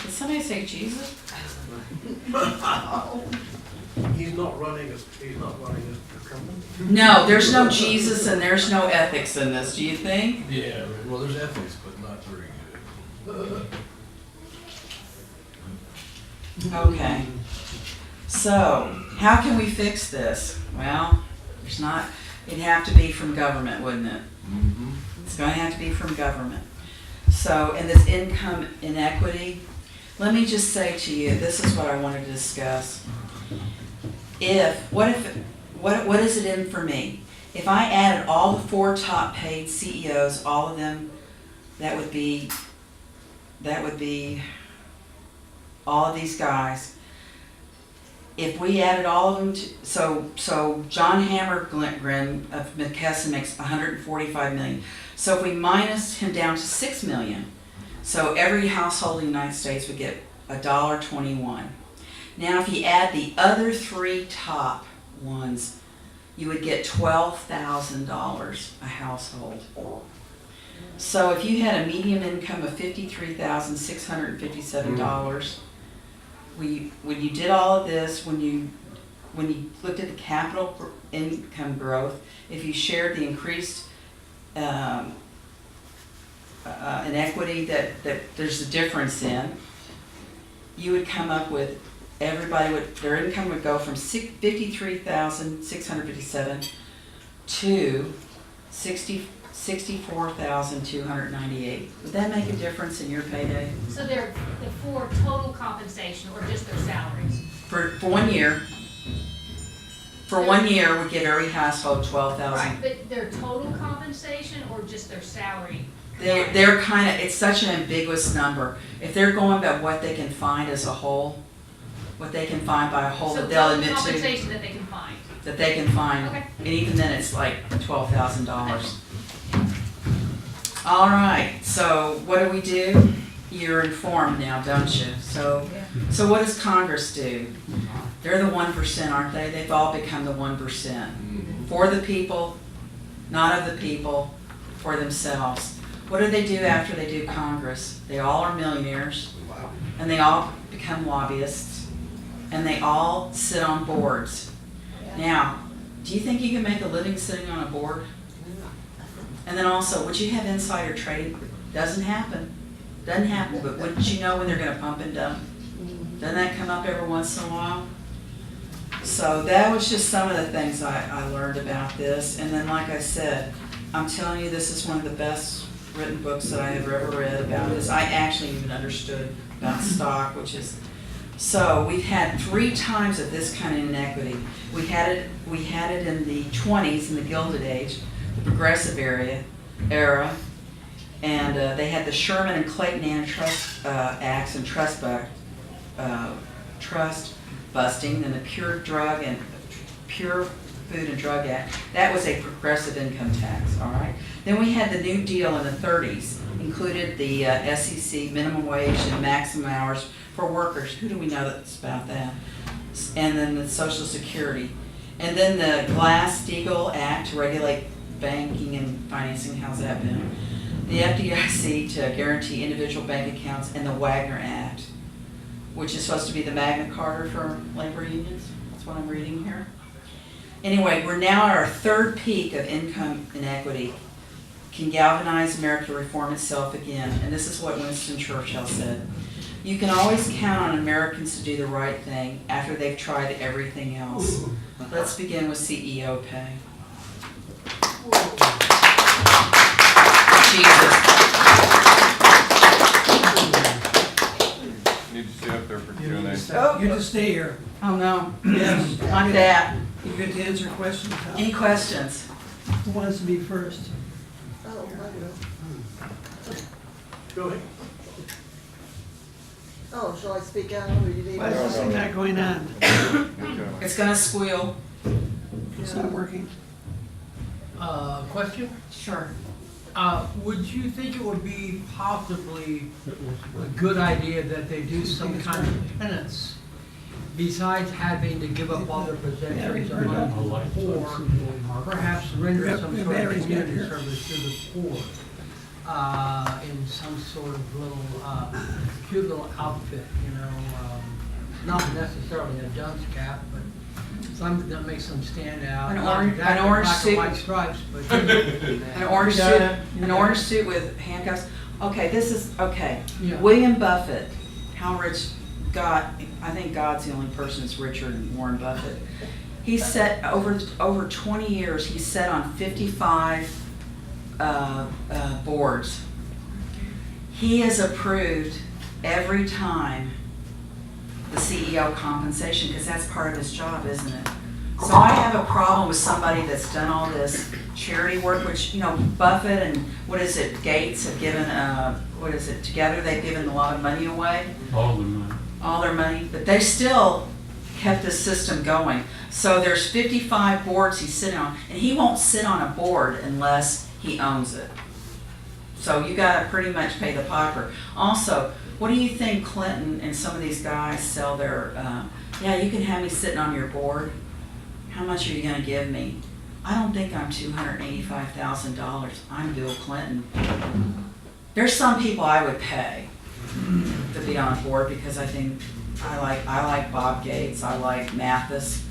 Did somebody say Jesus? He's not running a company. No, there's no Jesus and there's no ethics in this, do you think? Yeah, well, there's ethics, but not very good. Okay. So, how can we fix this? Well, It'd have to be from government, wouldn't it? Mhm. It's gonna have to be from government. So, and this income inequity, let me just say to you, this is what I wanted to discuss. What is it in for me? If I added all the 4 top paid CEOs, all of them, that would be all of these guys. If we added all of them to, so John Hammergren of McKesson makes 145 million. So if we minus him down to 6 million, so every household in the United States would get $1.21. Now if you add the other 3 top ones, you would get $12,000 a household. So if you had a median income of $53,657, when you did all of this, when you looked at the capital income growth, if you shared the increased inequity that there's a difference in, you would come up with, their income would go from $53,657 to $64,298. Would that make a difference in your payday? So they're the 4 total compensation or just their salaries? For 1 year. For 1 year, we give every household $12,000. Right, but their total compensation or just their salary? They're kind of, it's such an ambiguous number. If they're going by what they can find as a whole, what they can find by a whole, So that they'll total admit to, compensation that they can find? that they can find. Okay. And even then, it's like $12,000. All right, so what do we do? You're informed now, don't you? So what does Congress do? They're the 1%, aren't they? They've all become the 1%. For the people, not of the people, for themselves. What do they do after they do Congress? They all are millionaires, and they all become lobbyists, and they all sit on boards. Now, do you think you can make a living sitting on a board? And then also, would you have insider trading? Doesn't happen. Doesn't happen, but wouldn't you know when they're gonna pump and dump? Doesn't that come up every once in a while? So that was just some of the things I learned about this. And then like I said, I'm telling you, this is one of the best written books that I have ever read about this. I actually even understood about stock, which is, so we've had 3 times of this kind of inequity. We had it in the 20s, in the Gilded Age, the Progressive era, and they had the Sherman and Clayton Antitrust Acts and trust busting, and the Pure Food and Drug Act. That was a progressive income tax, all right? Then we had the New Deal in the 30s, included the SEC minimum wage and maximum hours for workers. Who do we know that's about that? And then the Social Security. And then the Glass-Steagall Act to regulate banking and financing. How's that been? The FDIC to guarantee individual bank accounts, and the Wagner Act, which is supposed to be the Magna Carta for labor unions. That's what I'm reading here. Anyway, we're now at our 3rd peak of income inequity. Can galvanize America to reform itself again. And this is what Winston Churchill said. You can always count on Americans to do the right thing after they've tried everything else. Let's begin with CEO pay. Jesus. Need to stay up there for Q&A. You just stay here. Oh no, Yes. not that. You get to answer questions. Any questions? Who wants to be first? Oh, I will. Go ahead. Oh, shall I speak out or you need? Why is this thing not going on? It's gonna squeal. It's not working. Question? Sure. Would you think it would be possibly a good idea that they do some kind of penance besides having to give up all their possessions or money, or perhaps render some sort of community service to the poor in some sort of little cute little outfit, you know, not necessarily a dunce cap, but something that makes them stand out. An Not orange- exactly an orange black suit. and white stripes, but An orange suit with handcuffs. Okay, this is, okay. Yeah. William Buffett, how rich, God, I think God's the only person that's richer than Warren Buffett. He's set, over 20 years, he's set on 55 boards. He is approved every time the CEO compensation, because that's part of his job, isn't it? So I have a problem with somebody that's done all this charity work, which, you know, Buffett and, what is it, Gates have given, what is it, together they've given a lot of money away, All the money. all their money, but they still kept this system going. So there's 55 boards he's sitting on, and he won't sit on a board unless he owns it. So you gotta pretty much pay the piper. Also, what do you think Clinton and some of these guys sell their, yeah, you can have me sitting on your board. How much are you gonna give me? I don't think I'm $285,000. I'm Bill Clinton. There's some people I would pay to be on board because I think I like Bob Gates, I like Mathis,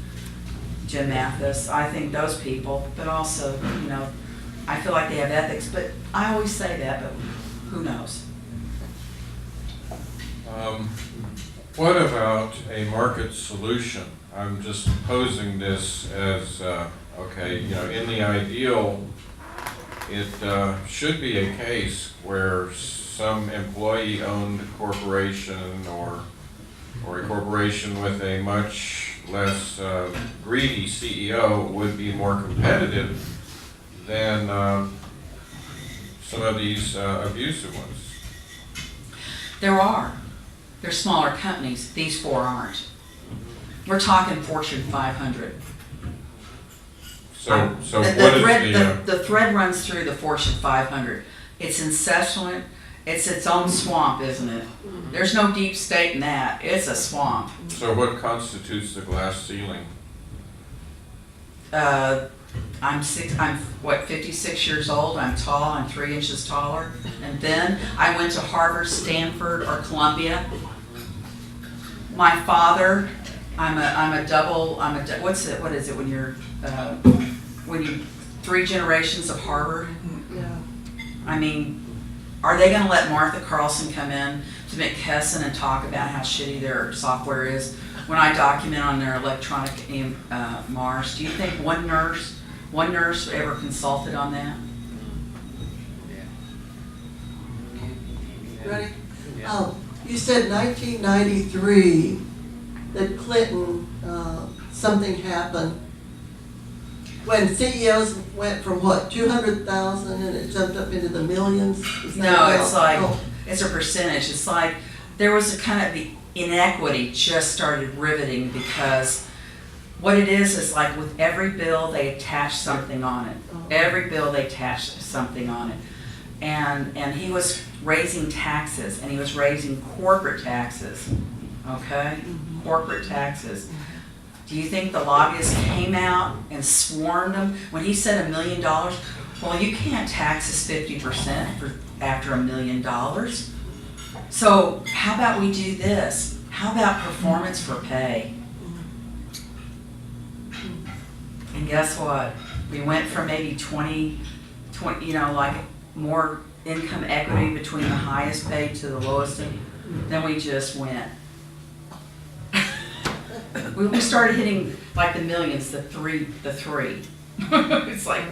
Jim Mathis. I think those people, but also, you know, I feel like they have ethics, but I always say that, but who knows? What about a market solution? I'm just posing this as, okay, you know, in the ideal, it should be a case where some employee-owned corporation or a corporation with a much less greedy CEO would be more competitive than some of these abusive ones. They're smaller companies, these four aren't. We're talking Fortune 500. So what is The thread runs through the Fortune 500. It's incessant, it's its own swamp, isn't it? There's no deep state in that, it's a swamp. So what constitutes the glass ceiling? I'm 56 years old, I'm tall, I'm 3 inches taller, and then I went to Harvard, Stanford, or Columbia. My father, what is it when you're, 3 generations of Harvard? Yeah. I mean, are they gonna let Martha Carlson come in to McKesson and talk about how shitty their software is when I document on their electronic Mars? Do you think one nurse ever consulted on that? Ready? You said 1993 that Clinton, something happened when CEOs went from what, 200,000 and it jumped up into the millions? Is that No, right? it's like, Oh. it's a percentage. It's like, there was a kind of, the inequity just started riveting because what it is like with every bill, they attach something on it. Every bill, they attach something on it. And he was raising taxes, and he was raising corporate taxes, okay? Corporate taxes. Do you think the lobbyists came out and swarmed him? When he said $1 million, well, you can't tax us 50% for after $1 million. So how about we do this? How about performance for pay? And guess what? We went from maybe 20, you know, like more income equity between the highest paid to the lowest, then we just went. We started hitting like the millions, the three. It's like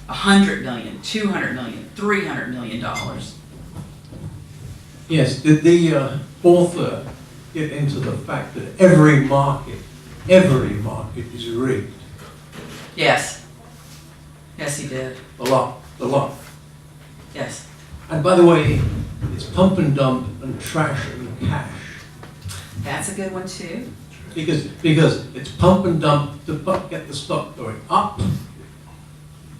$100 million, $200 million, $300 million. Yes, did the author get into the fact that every market is rigged? Yes. Yes, he did. A lot. Yes. And by the way, it's pump and dump and trash and cash. That's a good one too. Because it's pump and dump to get the stock going up,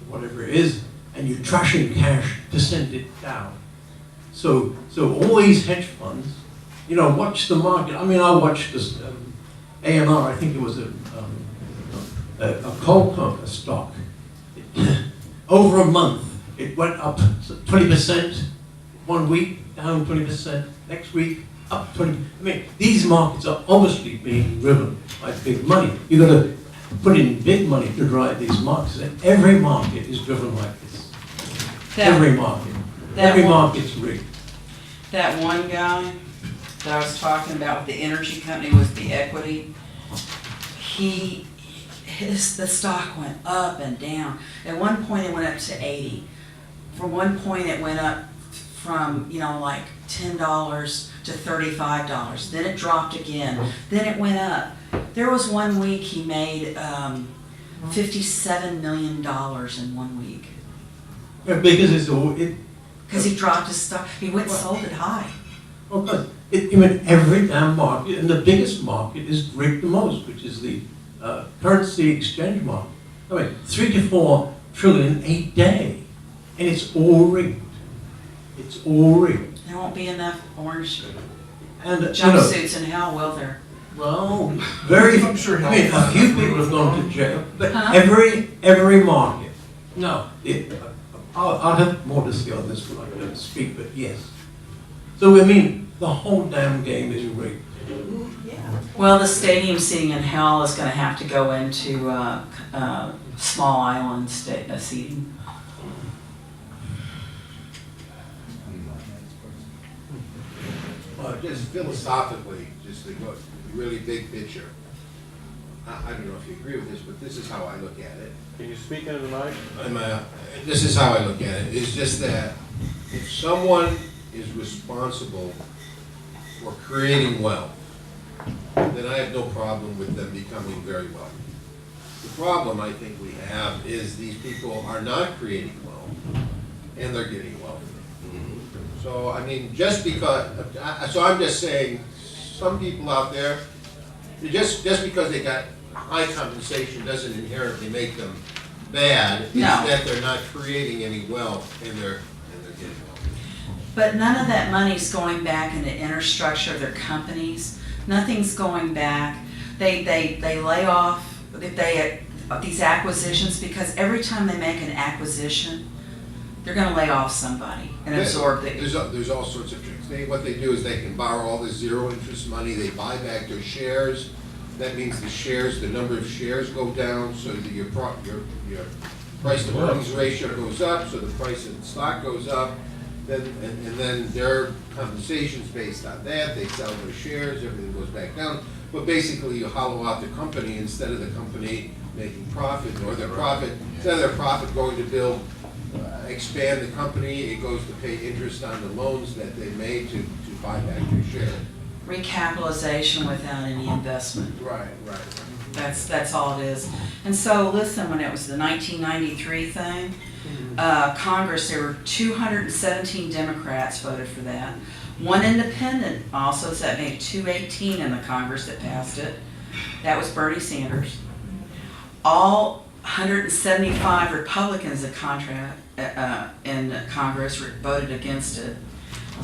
whatever it is, and you're trashing cash to send it down. So all these hedge funds, you know, watch the market. I mean, I watched this AMR. I think it was a coal stock. Over a month, it went up 20%. 1 week down 20%. Next week up 20. I mean, these markets are obviously being driven by big money. You've got to put in big money to drive these markets, and every market is driven like this. Every market's rigged. That one guy that I was talking about with the energy company with the equity, the stock went up and down. At one point, it went up to 80. From one point, it went up from, like $10 to $35. Then it dropped again. Then it went up. There was one week he made $57 million in 1 week. Yeah, because it's all, it, Because he dropped his stock. He went and sold it high. well, because it went every damn market, and the biggest market is rigged the most, which is the currency exchange market. I mean, 3 to 4 trillion a day, and it's all rigged. It's all rigged. There won't be enough orange And, jumpsuits in hell, will there? well, very, I'm sure I mean, a few people have gone to jail, but Huh? every market. No, I'll have more to say on this when I don't speak, but yes. So, I mean, the whole damn game is rigged. Well, the stadium seating in hell is going to have to go into small island seating. Just philosophically, just to go really big picture. I don't know if you agree with this, but this is how I look at it. Can you speak into the mic? This is how I look at it. It's just that if someone is responsible for creating wealth, then I have no problem with them becoming very wealthy. The problem I think we have is these people are not creating wealth, and they're getting wealthy. So, I mean, just because, so I'm just saying, some people out there, just because they got high compensation doesn't inherently make them bad. It's No. that they're not creating any wealth and they're getting wealthy. But none of that money's going back into infrastructure of their companies. Nothing's going back. They lay off these acquisitions because every time they make an acquisition, they're going to lay off somebody and absorb the. There's all sorts of tricks. What they do is they can borrow all this zero interest money. They buy back their shares. That means the number of shares go down, so that your price to earnings ratio goes up, so the price of the stock goes up. And then their compensation's based on that. They sell their shares, everything goes back down. But basically, you hollow out the company instead of the company making profit, or their profit, instead of their profit going to expand the company, it goes to pay interest on the loans that they made to buy back their shares. Recapitalization without any investment. Right. That's all it is. And so, listen, when it was the 1993 thing, Congress, there were 217 Democrats voted for that. One independent also, so that made 218 in the Congress that passed it. That was Bernie Sanders. All 175 Republicans in Congress voted against it.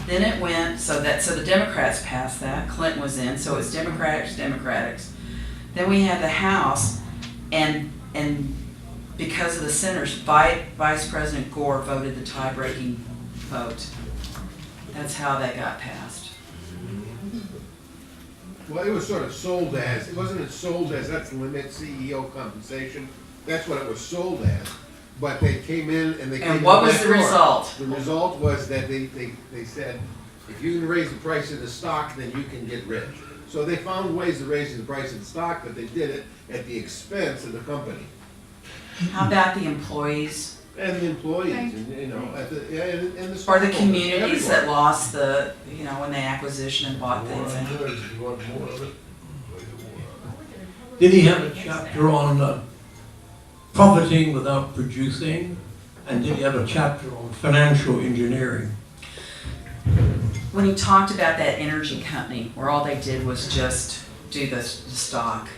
Then it went, so the Democrats passed that. Clinton was in, so it's Democrats. Then we had the House, and because of the senators, Vice President Gore voted the tie-breaking vote. That's how that got passed. Well, it was sort of sold as, that's limit CEO compensation. That's what it was sold as. But they came in and they came in. And what was back the door. result? The result was that they said, if you can raise the price of the stock, then you can get rich. So they found ways of raising the price of the stock, but they did it at the expense of the company. How about the employees? And the employees, and, and the Or the stockholders, communities that everyone. lost when they acquisition and bought things in. If you want more of it, Did he have a chapter on profiting without producing? And did he have a chapter on financial engineering? When he talked about that energy company, where all they did was just do the stock.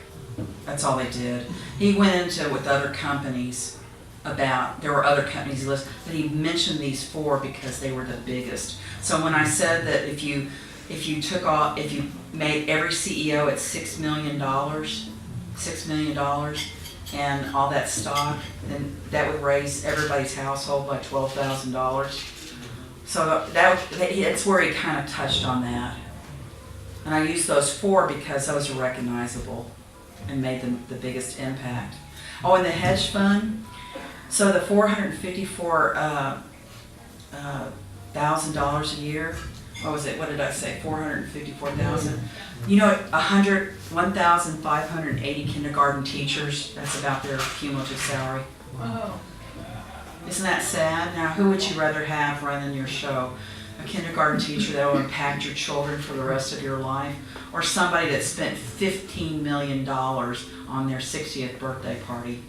That's all they did. He went into it with other companies there were other companies he listed, but he mentioned these four because they were the biggest. So when I said that if you made every CEO at $6 million, and all that stock, then that would raise everybody's household by $12,000. So that's where he kind of touched on that. And I used those four because those are recognizable and made them the biggest impact. Oh, and the hedge fund. So the $454,000 a year, what was it, what did I say, 454,000? You know, 1,580 kindergarten teachers, that's about their cumulative salary. Oh. Isn't that sad? Now, who would you rather have running your show? A kindergarten teacher that will impact your children for the rest of your life? Or somebody that spent $15 million on their 60th birthday party?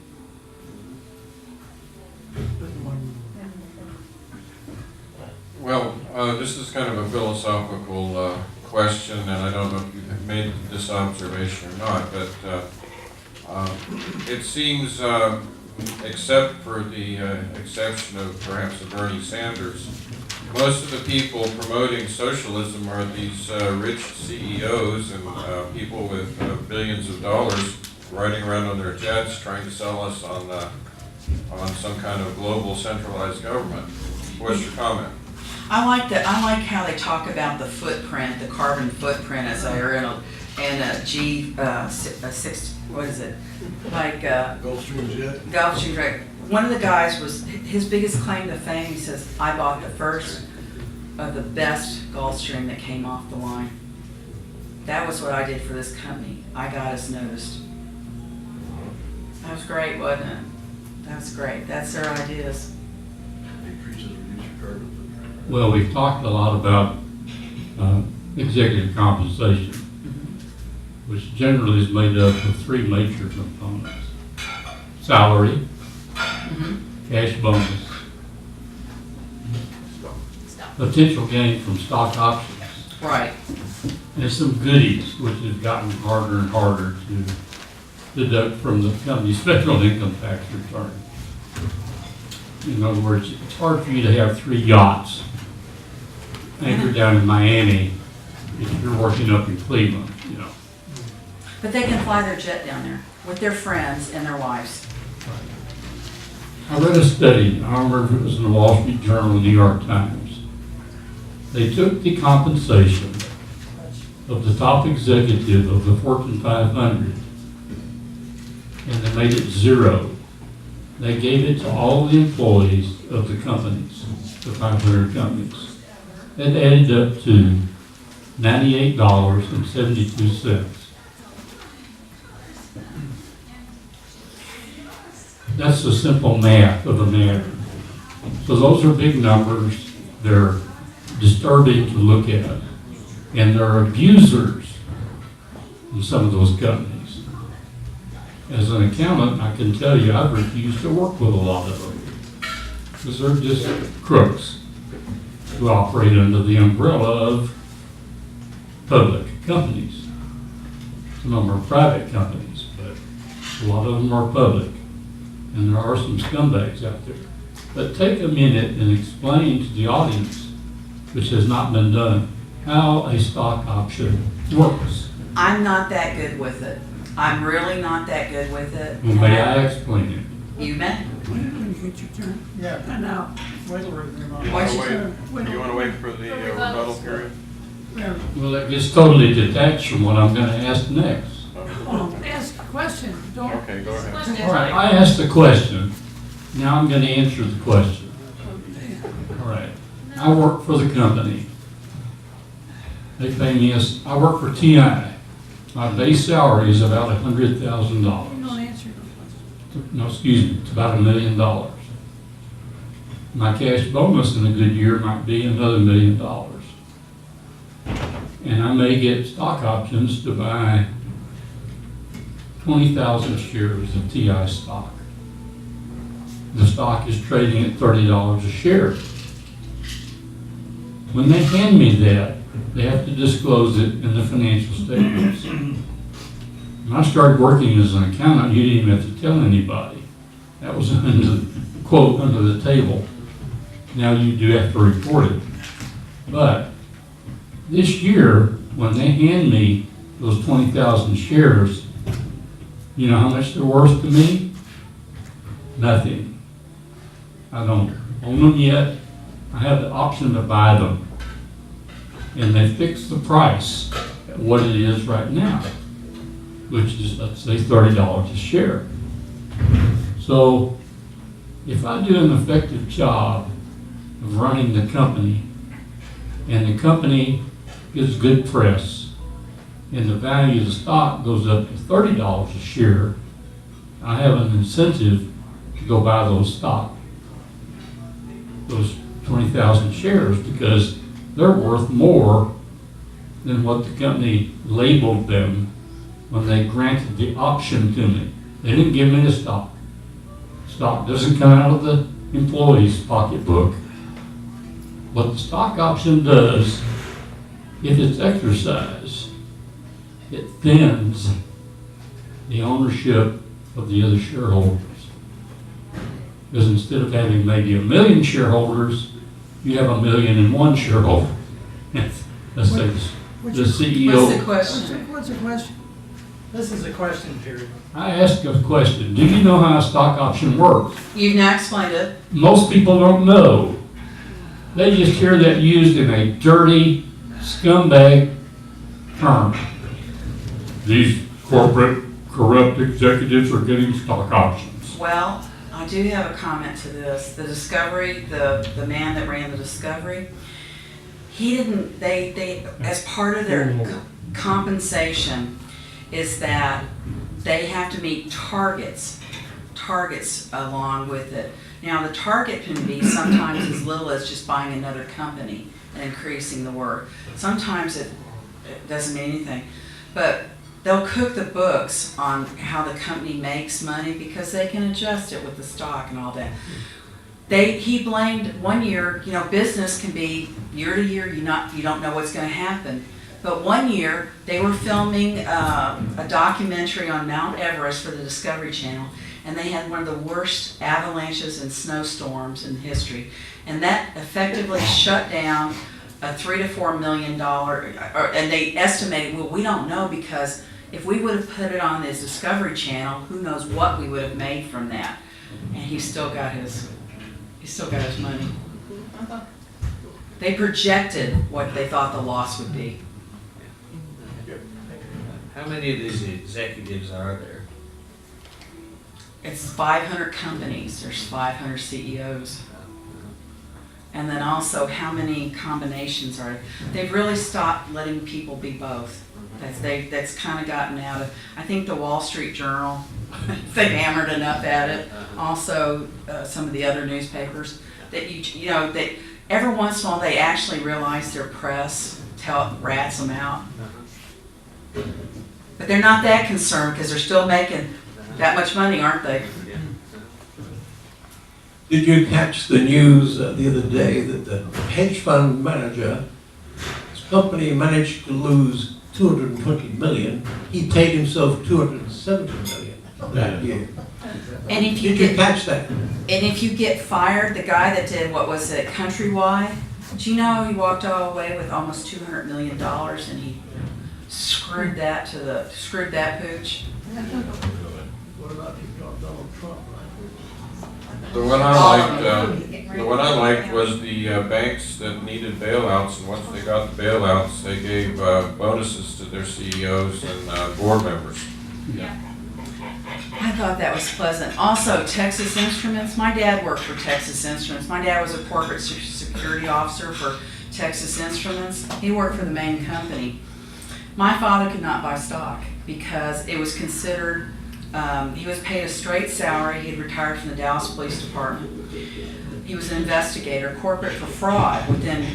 Well, this is kind of a philosophical question, and I don't know if you've made this observation or not, but it seems, except for the exception of perhaps of Bernie Sanders, most of the people promoting socialism are these rich CEOs and people with billions of dollars riding around on their jets trying to sell us on some kind of global centralized government. What's your comment? I like how they talk about the footprint, the carbon footprint, as they are in a G6, what is it? Like Gulfstream jet? Gulfstream jet. One of the guys was, his biggest claim to fame, he says, I bought the first of the best Gulfstream that came off the line. That was what I did for this company. I got us noticed. That was great, wasn't it? That was great. That's their ideas. Decreases reduce your carbon footprint. Well, we've talked a lot about executive compensation, which generally is made up of three major components: salary, cash bonus, potential gain from stock options. Right. And some goodies, which has gotten harder and harder to deduct from the company's federal income tax return. In other words, it's hard for you to have three yachts anchored down in Miami if you're working up in Cleveland, you know. But they can fly their jet down there with their friends and their wives. I read a study, I don't remember if it was in the Wall Street Journal or New York Times. They took the compensation of the top executive of the Fortune 500 and they made it zero. They gave it to all the employees of the companies, the 500 companies. It added up to $98.72. That's the simple math of the matter. So those are big numbers. They're disturbing to look at. And there are abusers in some of those companies. As an accountant, I can tell you I've refused to work with a lot of them because they're just crooks who operate under the umbrella of public companies. Some of them are private companies, but a lot of them are public. And there are some scumbags out there. But take a minute and explain to the audience, which has not been done, how a stock option works. I'm not that good with it. I'm really not that good with it. Well, may I explain it? You may. Yeah. And now, What's your You want to wait for the rebuttal period? Well, it gets totally detached from what I'm going to ask next. ask a question, don't. Okay, go ahead. All right, I asked the question. Now I'm going to answer the question. All right. I work for the company. They pay me, I work for TI. My base salary is about $100,000. Don't answer. No, excuse me, it's about $1 million. My cash bonus in a good year might be another $1 million. And I may get stock options to buy 20,000 shares of TI stock. The stock is trading at $30 a share. When they hand me that, they have to disclose it in the financial statements. When I started working as an accountant, you didn't even have to tell anybody. That was under, quote, under the table. Now you do have to report it. But this year, when they hand me those 20,000 shares, you know how much they're worth to me? Nothing. I don't own them yet. I have the option to buy them. And they fix the price at what it is right now, which is, let's say, $30 a share. So if I do an effective job of running the company, and the company gets good press, and the value of the stock goes up to $30 a share, I have an incentive to go buy those stock, those 20,000 shares, because they're worth more than what the company labeled them when they granted the option to me. They didn't give me the stock. Stock doesn't come out of the employee's pocketbook. What the stock option does, if it's exercised, it thins the ownership of the other shareholders. Because instead of having maybe 1 million shareholders, you have 1,000,001 shareholders. Let's say the CEO. What's the question? What's the question? This is a question period. I asked a question. Do you know how a stock option works? You've now explained it. Most people don't know. They just hear that used in a dirty, scumbag term. These corporate corrupt executives are getting stock options. Well, I do have a comment to this. The Discovery, the man that ran the Discovery, he didn't, they as part of their compensation is that they have to meet targets along with it. Now, the target can be sometimes as little as just buying another company and increasing the work. Sometimes it doesn't mean anything. But they'll cook the books on how the company makes money because they can adjust it with the stock and all that. He blamed 1 year, business can be year to year, you don't know what's going to happen. But 1 year, they were filming a documentary on Mount Everest for the Discovery Channel, and they had one of the worst avalanches and snowstorms in history. And that effectively shut down a $3 to $4 million, and they estimated, well, we don't know, because if we would have put it on his Discovery Channel, who knows what we would have made from that. And he still got his money. They projected what they thought the loss would be. How many of these executives are there? It's 500 companies, there's 500 CEOs. And then also, how many combinations are there? They've really stopped letting people be both. That's kind of gotten out of, I think the Wall Street Journal, they've hammered enough at it. Also, some of the other newspapers, that that every once in a while they actually realize their press rats them out. But they're not that concerned because they're still making that much money, aren't they? Did you catch the news the other day that the hedge fund manager, his company managed to lose 220 million. He paid himself 270 million that year. And if Did you catch that? And if you get fired, the guy that did, what was it, Countrywide, do you know he walked all the way with almost $200 million and he screwed that pooch? What about if you got Donald Trump? The one I liked was the banks that needed bailouts, and once they got the bailouts, they gave bonuses to their CEOs and board members. Yeah. I thought that was pleasant. Also, Texas Instruments. My dad worked for Texas Instruments. My dad was a corporate security officer for Texas Instruments. He worked for the main company. My father could not buy stock because it was considered, he was paid a straight salary. He had retired from the Dallas Police Department. He was an investigator, corporate for fraud. Within,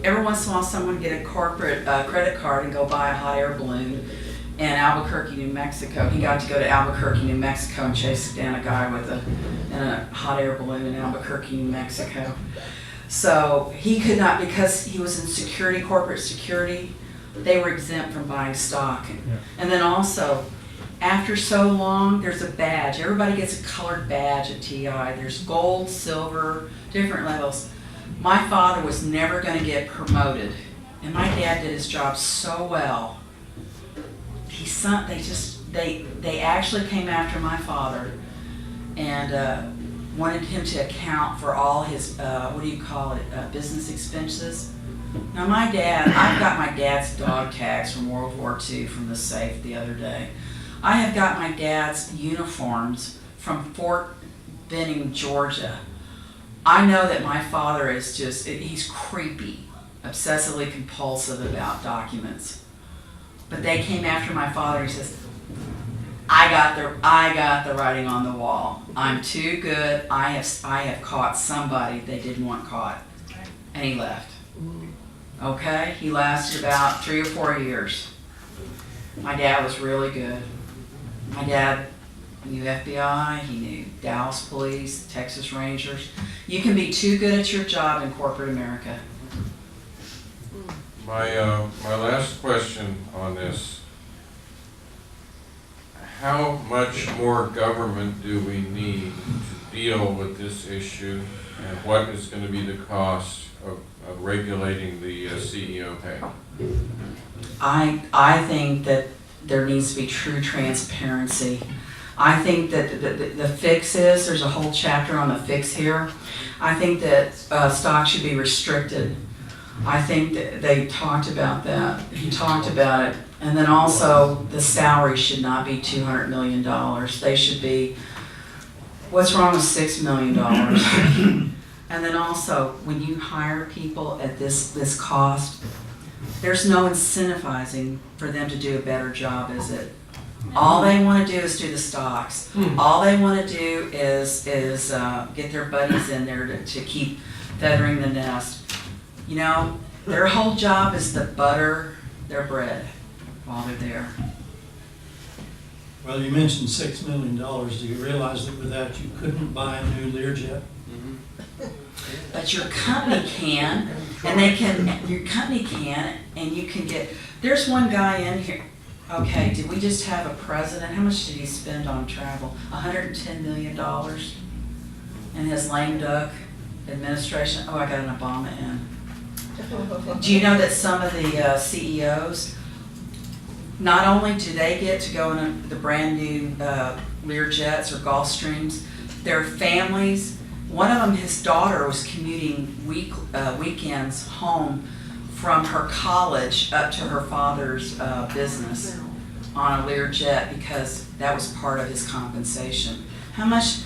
every once in a while someone would get a corporate credit card and go buy a hot air balloon in Albuquerque, New Mexico. He got to go to Albuquerque, New Mexico and chase down a guy in a hot air balloon in Albuquerque, New Mexico. So he could not, because he was in security, corporate security, they were exempt from buying stock. Yeah. And then also, after so long, there's a badge. Everybody gets a colored badge at TI. There's gold, silver, different levels. My father was never going to get promoted, and my dad did his job so well. They actually came after my father and wanted him to account for all his business expenses. Now my dad, I've got my dad's dog tags from World War II from the safe the other day. I have got my dad's uniforms from Fort Benning, Georgia. I know that my father is he's creepy. obsessively compulsive about documents. But they came after my father. He says, I got the writing on the wall. I'm too good. I have caught somebody they didn't want caught. And he left. Okay? He lasted about 3 or 4 years. My dad was really good. My dad knew FBI, he knew Dallas Police, Texas Rangers. You can be too good at your job in corporate America. My last question on this, how much more government do we need to deal with this issue, and what is going to be the cost of regulating the CEO pay? I think that there needs to be true transparency. I think that the fix is, there's a whole chapter on the fix here. I think that stock should be restricted. I think that they talked about that. He talked about it. And then also, the salary should not be $200 million. They should be, what's wrong with $6 million? And then also, when you hire people at this cost, there's no incentivizing for them to do a better job, is it? All they want to do is do the stocks. All they want to do is get their buddies in there to keep feathering the nest. You know, their whole job is to butter their bread while they're there. Well, you mentioned $6 million. Do you realize that with that you couldn't buy a new Learjet? But your company can, your company can, and you can get, there's one guy in here, okay, did we just have a president? How much did he spend on travel? $110 million in his lame duck administration. Oh, I got an Obama in. Do you know that some of the CEOs, not only do they get to go in the brand new Learjets or Gulfstreams, their families, one of them, his daughter was commuting weekends home from her college up to her father's business on a Learjet because that was part of his compensation. How much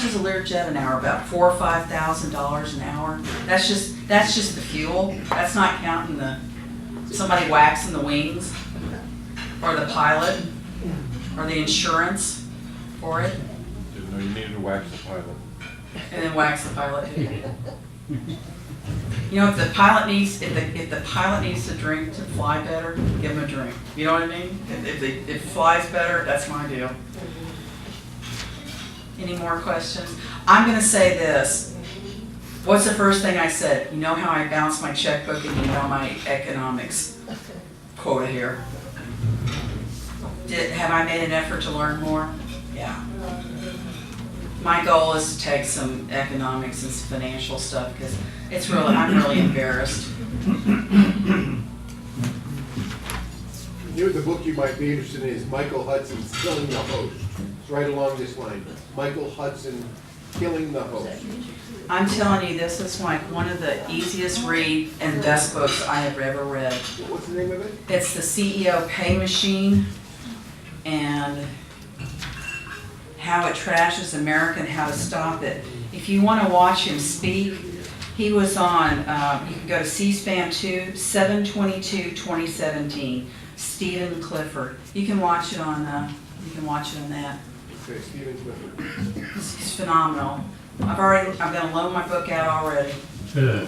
is a Learjet an hour? About $4,000 or $5,000 an hour. That's just the fuel. That's not counting somebody waxing the wings, or the pilot, or the insurance for it. Didn't know you needed to wax the pilot. And then wax the pilot. You know, if the pilot needs to drink to fly better, give him a drink. You know what I mean? If it flies better, that's my deal. Any more questions? I'm going to say this. What's the first thing I said? You know how I bounce my checkbook, and you know my economics quota here. Have I made an effort to learn more? Yeah. My goal is to take some economics and some financial stuff because I'm really embarrassed. The book you might be interested in is Michael Hudson's Killing the Host. It's right along this line. Michael Hudson, Killing the Host. I'm telling you, this is like one of the easiest read and best books I have ever read. What's the name of it? It's the CEO Pay Machine and how it trashes America and how to stop it. If you want to watch him speak, he was on, you can go to C-SPAN 2, 7/22/2017, Stephen Clifford. You can watch it on that. Okay, Stephen Clifford. He's phenomenal. I'm going to loan my book out already. Good.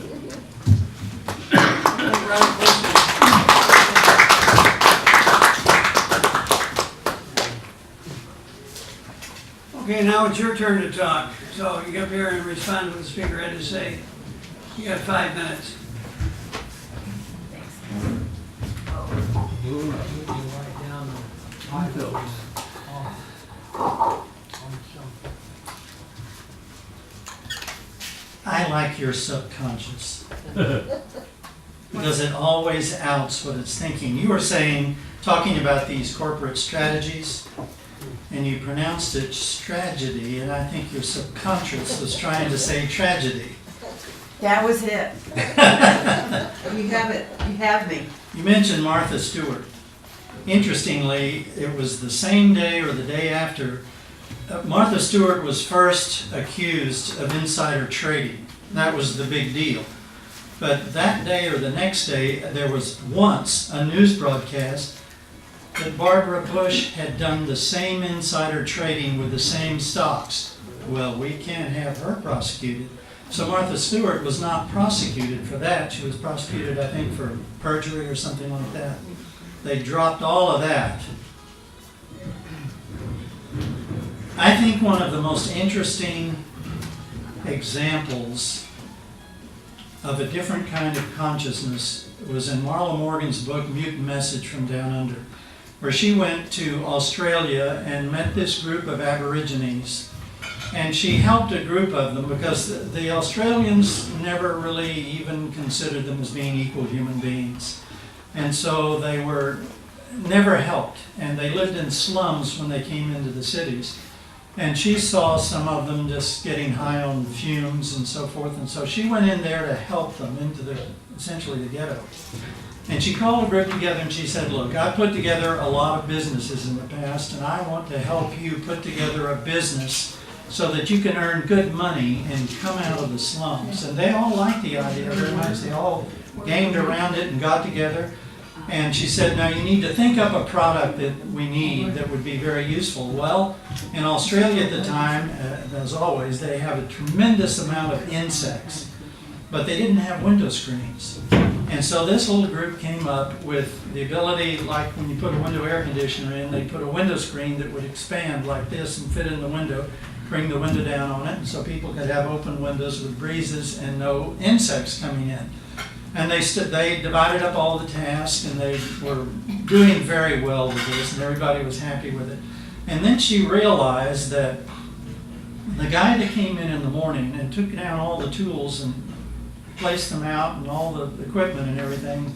Okay, now it's your turn to talk. So you get up here and respond to what the speaker had to say. You got 5 minutes. I like your subconscious. Because it always outs what it's thinking. You were talking about these corporate strategies, and you pronounced it tragedy, and I think your subconscious was trying to say tragedy. That was it. You have it, you have me. You mentioned Martha Stewart. Interestingly, it was the same day or the day after Martha Stewart was first accused of insider trading. That was the big deal. But that day or the next day, there was once a news broadcast that Barbara Bush had done the same insider trading with the same stocks. Well, we can't have her prosecuted. So Martha Stewart was not prosecuted for that. She was prosecuted, I think, for perjury or something like that. They dropped all of that. I think one of the most interesting examples of a different kind of consciousness was in Marla Morgan's book, Mutant Message from Down Under, where she went to Australia and met this group of Aborigines. And she helped a group of them because the Australians never really even considered them as being equal human beings. And so they were never helped. And they lived in slums when they came into the cities. And she saw some of them just getting high on fumes and so forth. And so she went in there to help them into essentially the ghetto. And she called a group together and she said, look, I put together a lot of businesses in the past and I want to help you put together a business so that you can earn good money and come out of the slums. And they all liked the idea very much. They all gamed around it and got together. And she said, now you need to think up a product that we need that would be very useful. Well, in Australia at the time, as always, they have a tremendous amount of insects, but they didn't have window screens. And so this little group came up with the ability, like when you put a window air conditioner in, they put a window screen that would expand like this and fit in the window, bring the window down on it, and so people could have open windows with breezes and no insects coming in. And they divided up all the tasks, and they were doing very well with this, and everybody was happy with it. And then she realized that the guy that came in the morning and took down all the tools and placed them out and all the equipment and everything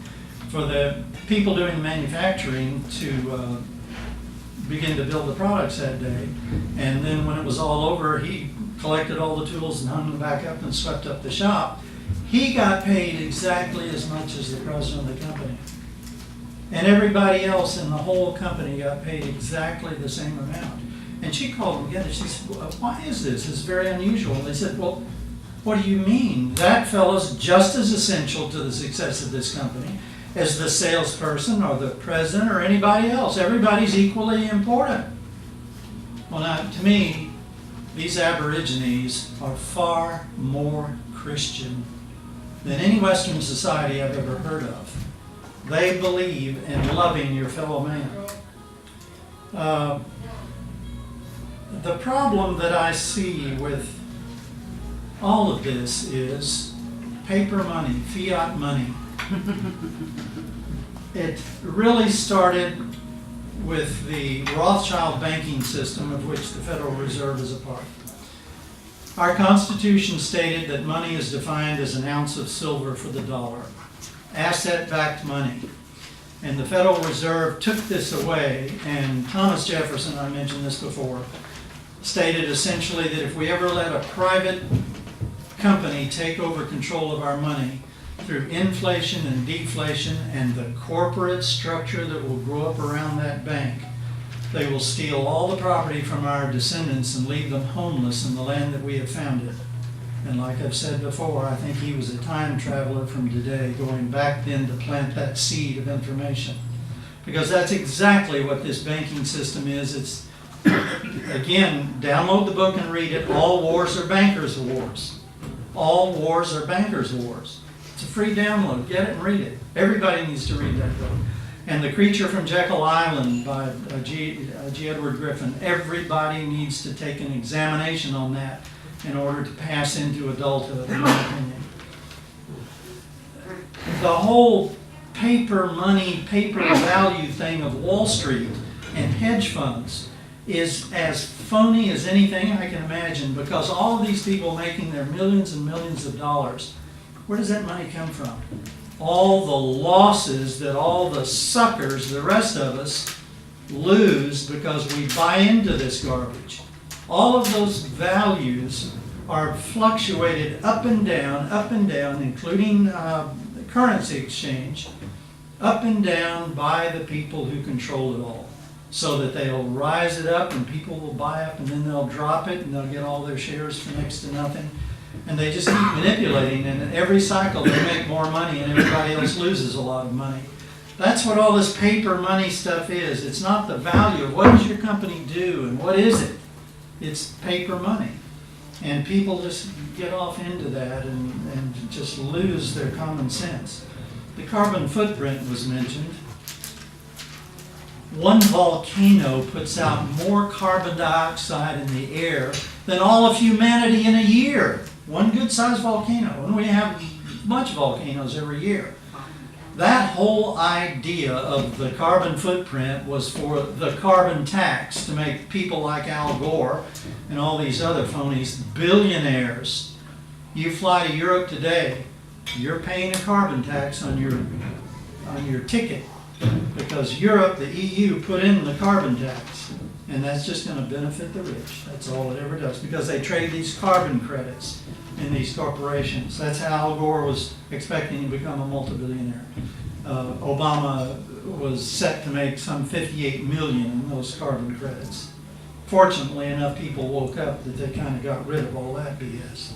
for the people doing the manufacturing to begin to build the products that day. And then when it was all over, he collected all the tools and hung them back up and swept up the shop. He got paid exactly as much as the president of the company. And everybody else in the whole company got paid exactly the same amount. And she called them together. She said, well, why is this? It's very unusual. And they said, well, what do you mean? That fellow's just as essential to the success of this company as the salesperson or the president or anybody else. Everybody's equally important. Well, now, to me, these Aborigines are far more Christian than any Western society I've ever heard of. They believe in loving your fellow man. The problem that I see with all of this is paper money, fiat money. It really started with the Rothschild banking system of which the Federal Reserve is a part. Our Constitution stated that money is defined as an ounce of silver for the dollar, asset-backed money. And the Federal Reserve took this away, and Thomas Jefferson, I mentioned this before, stated essentially that if we ever let a private company take over control of our money through inflation and deflation and the corporate structure that will grow up around that bank, they will steal all the property from our descendants and leave them homeless in the land that we have founded. And like I've said before, I think he was a time traveler from today, going back then to plant that seed of information. Because that's exactly what this banking system is. It's, again, download the book and read it. All wars are bankers' wars. All wars are bankers' wars. It's a free download. Get it and read it. Everybody needs to read that book. And The Creature from Jekyll Island by G. Edward Griffin. Everybody needs to take an examination on that in order to pass into adulthood, in my opinion. The whole paper money, paper value thing of Wall Street and hedge funds is as phony as anything I can imagine, because all of these people making their millions and millions of dollars, where does that money come from? All the losses that all the suckers, the rest of us, lose because we buy into this garbage. All of those values are fluctuated up and down, including currency exchange, up and down by the people who control it all. So that they'll rise it up and people will buy up, and then they'll drop it and they'll get all their shares for next to nothing. And they just keep manipulating, and every cycle they make more money and everybody else loses a lot of money. That's what all this paper money stuff is. It's not the value of what does your company do and what is it? It's paper money. And people just get off into that and just lose their common sense. The carbon footprint was mentioned. One volcano puts out more carbon dioxide in the air than all of humanity in a year. One good-sized volcano, and we have a bunch of volcanoes every year. That whole idea of the carbon footprint was for the carbon tax to make people like Al Gore and all these other phonies billionaires. You fly to Europe today, you're paying a carbon tax on your ticket because Europe, the EU, put in the carbon tax. And that's just going to benefit the rich. That's all it ever does, because they trade these carbon credits in these corporations. That's how Al Gore was expecting to become a multi-billionaire. Obama was set to make some 58 million in those carbon credits. Fortunately, enough people woke up that they kind of got rid of all that BS.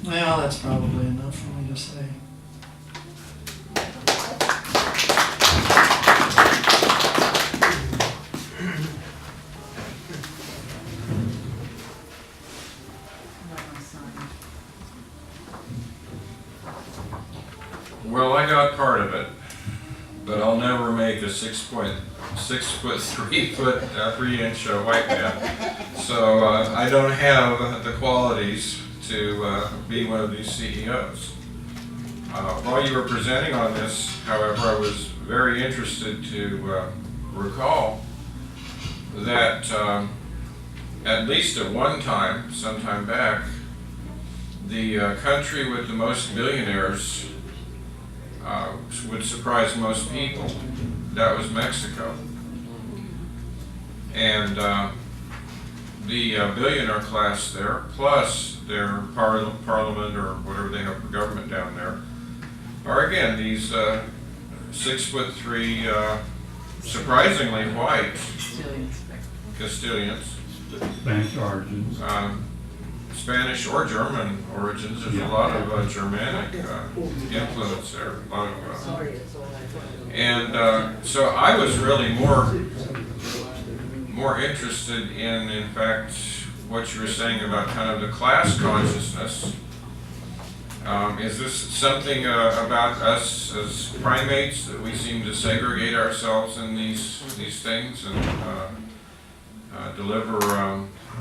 Well, that's probably enough for me to say. Well, I got part of it, but I'll never make a 3-inch white man. So I don't have the qualities to be one of these CEOs. While you were presenting on this, however, I was very interested to recall that at least at one time, sometime back, the country with the most billionaires would surprise most people. That was Mexico. And the billionaire class there, plus their parliament or whatever they have for government down there, are again these 6'3", surprisingly white Castilians. Spanish origins. Spanish or German origins. There's a lot of Germanic influence there. A lot of, and so I was really more interested in fact, what you were saying about kind of the class consciousness. Is this something about us as primates that we seem to segregate ourselves in these things and deliver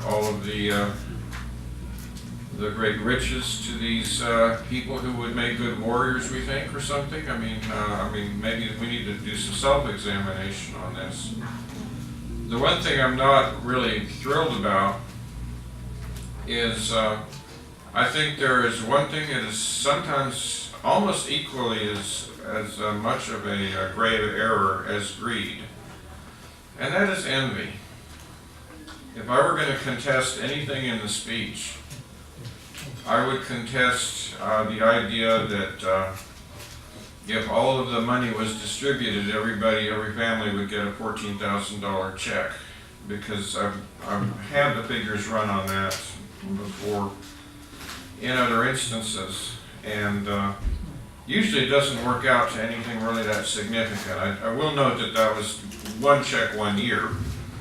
all of the great riches to these people who would make good warriors, we think, or something? I mean, maybe we need to do some self-examination on this. The one thing I'm not really thrilled about is I think there is one thing that is sometimes almost equally as much of a grave error as greed, and that is envy. If I were going to contest anything in the speech, I would contest the idea that if all of the money was distributed, every family would get a $14,000 check, because I've had the figures run on that before in other instances, and usually it doesn't work out to anything really that significant. I will note that that was one check 1 year,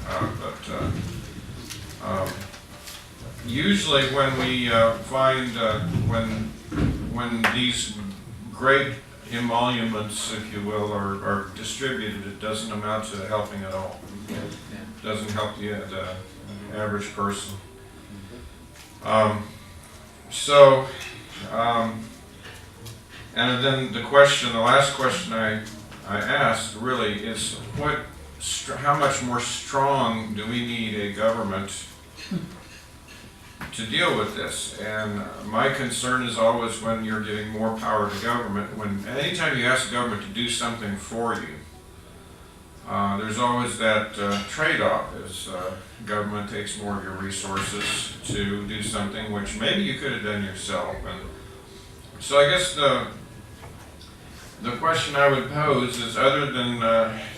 but usually when we find when these great emoluments, if you will, are distributed, it doesn't amount to helping at all. It doesn't help the average person. And then the last question I asked really is how much more strong do we need a government to deal with this? And my concern is always when you're giving more power to government, anytime you ask government to do something for you, there's always that trade-off is government takes more of your resources to do something which maybe you could have done yourself. And so I guess the question I would pose is, other than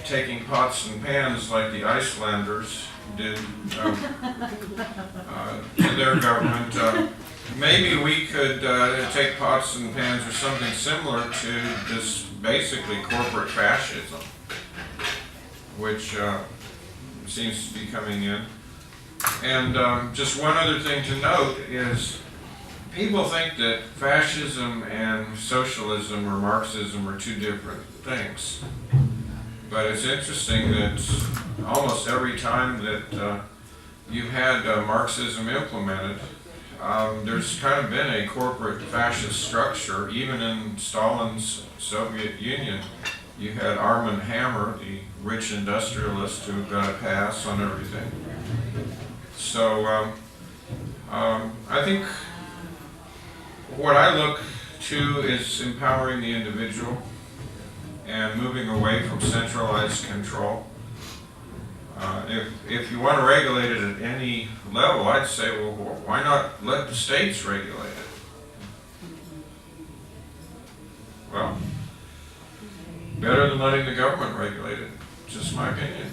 taking pots and pans like the Icelanders did to their government, maybe we could take pots and pans or something similar to this basically corporate fascism, which seems to be coming in. And just one other thing to note is people think that fascism and socialism or Marxism are two different things. But it's interesting that almost every time that you've had Marxism implemented, there's kind of been a corporate fascist structure. Even in Stalin's Soviet Union, you had Armand Hammer, the rich industrialist who got a pass on everything. So I think what I look to is empowering the individual and moving away from centralized control. If you want to regulate it at any level, I'd say, well, why not let the states regulate it? Well, better than letting the government regulate it, just my opinion.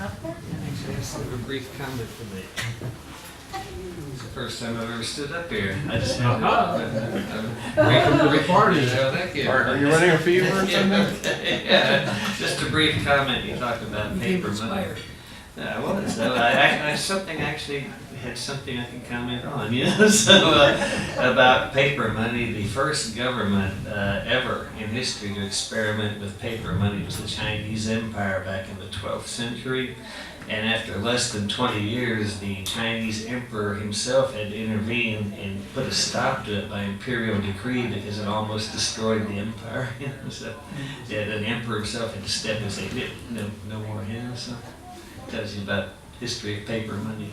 Actually, I just have a brief comment for me. It's the first time I've ever stood up here. I just welcome to the party. Thank you. Are you running a fever or something? Yeah, just a brief comment. You talked about paper money. I was. So I had something I can comment on. You know, so about paper money. The first government ever in history to experiment with paper money was the Chinese Empire back in the 12th century. And after less than 20 years, the Chinese emperor himself had to intervene and put a stop to it by imperial decree because it almost destroyed the empire. You know, so yeah, the emperor himself had to step and say, no more here. So it tells you about history of paper money.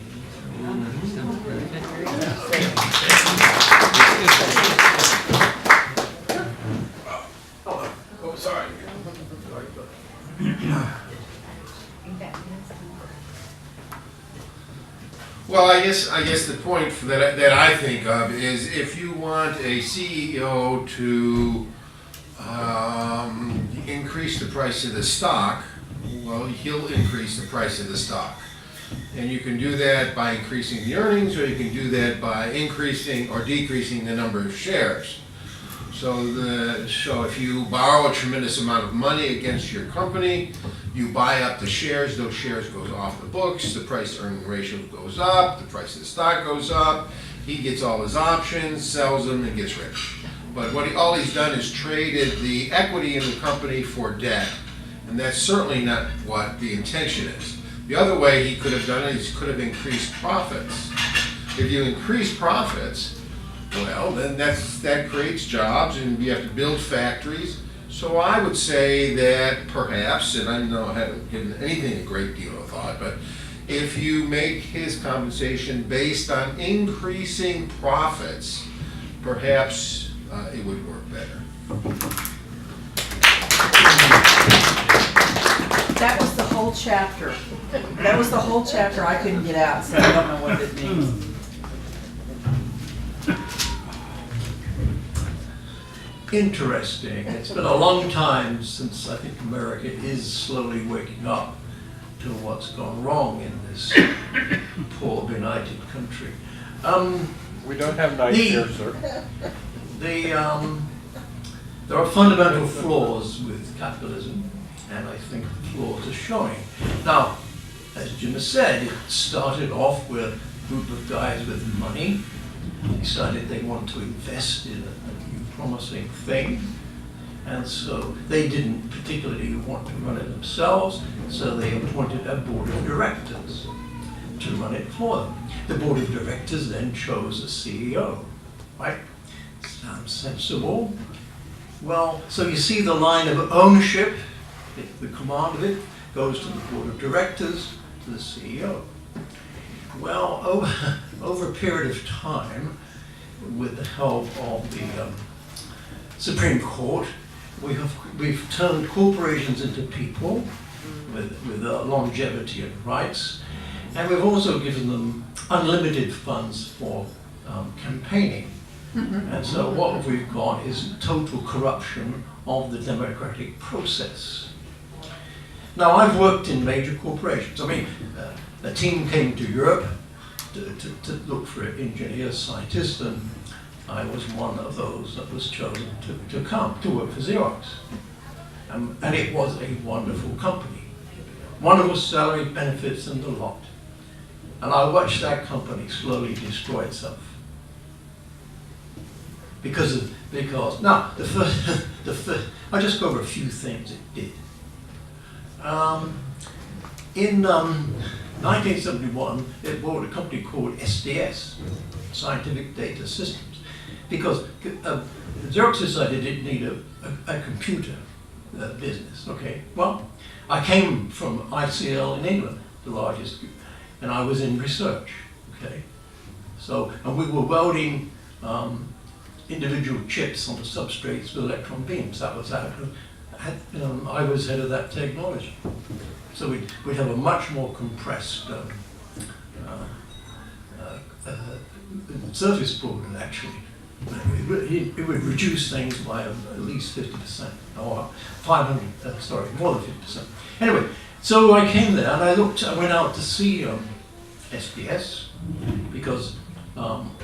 Oh, sorry. Well, I guess the point that I think of is if you want a CEO to increase the price of the stock, well, he'll increase the price of the stock. And you can do that by increasing the earnings, or you can do that by increasing or decreasing the number of shares. So if you borrow a tremendous amount of money against your company, you buy up the shares, those shares goes off the books, the price-earning ratio goes up, the price of the stock goes up, he gets all his options, sells them, and gets rich. But all he's done is traded the equity in the company for debt, and that's certainly not what the intention is. The other way he could have done it is he could have increased profits. If you increase profits, well, then that creates jobs, and you have to build factories. So I would say that perhaps, and I know I haven't given anything a great deal of thought, but if you make his compensation based on increasing profits, perhaps it would work better. That was the whole chapter. That was the whole chapter I couldn't get out, so I don't know what it means. Interesting. It's been a long time since I think America is slowly waking up to what's gone wrong in this poor benighted country. We don't have night here, sir. There are fundamental flaws with capitalism, and I think the flaws are showing. Now, as Jim has said, it started off with a group of guys with money. They decided they want to invest in a new promising thing, and so they didn't particularly want to run it themselves, so they appointed a board of directors to run it for them. The board of directors then chose a CEO, right? Sounds sensible. Well, so you see the line of ownership, the command of it goes to the board of directors, to the CEO. Well, over a period of time, with the help of the Supreme Court, we've turned corporations into people with longevity and rights, and we've also given them unlimited funds for campaigning. And so what we've got is total corruption of the democratic process. Now, I've worked in major corporations. I mean, a team came to Europe to look for engineers, scientists, and I was one of those that was chosen to come to work for Xerox. And it was a wonderful company. Wonderful salary, benefits, and the lot. And I watched that company slowly destroy itself. Because now, the first, I'll just go over a few things it did. In 1971, it bought a company called SDS, Scientific Data Systems, because Xerox decided it needed a computer business. Okay, well, I came from ICL in England, the largest, and I was in research. Okay, so and we were welding individual chips onto substrates with electron beams. That was I was head of that technology. So we'd have a much more compressed surface board, actually. It would reduce things by at least 50%, or 500, sorry, more than 50%. Anyway, so I came there and I went out to see SDS, because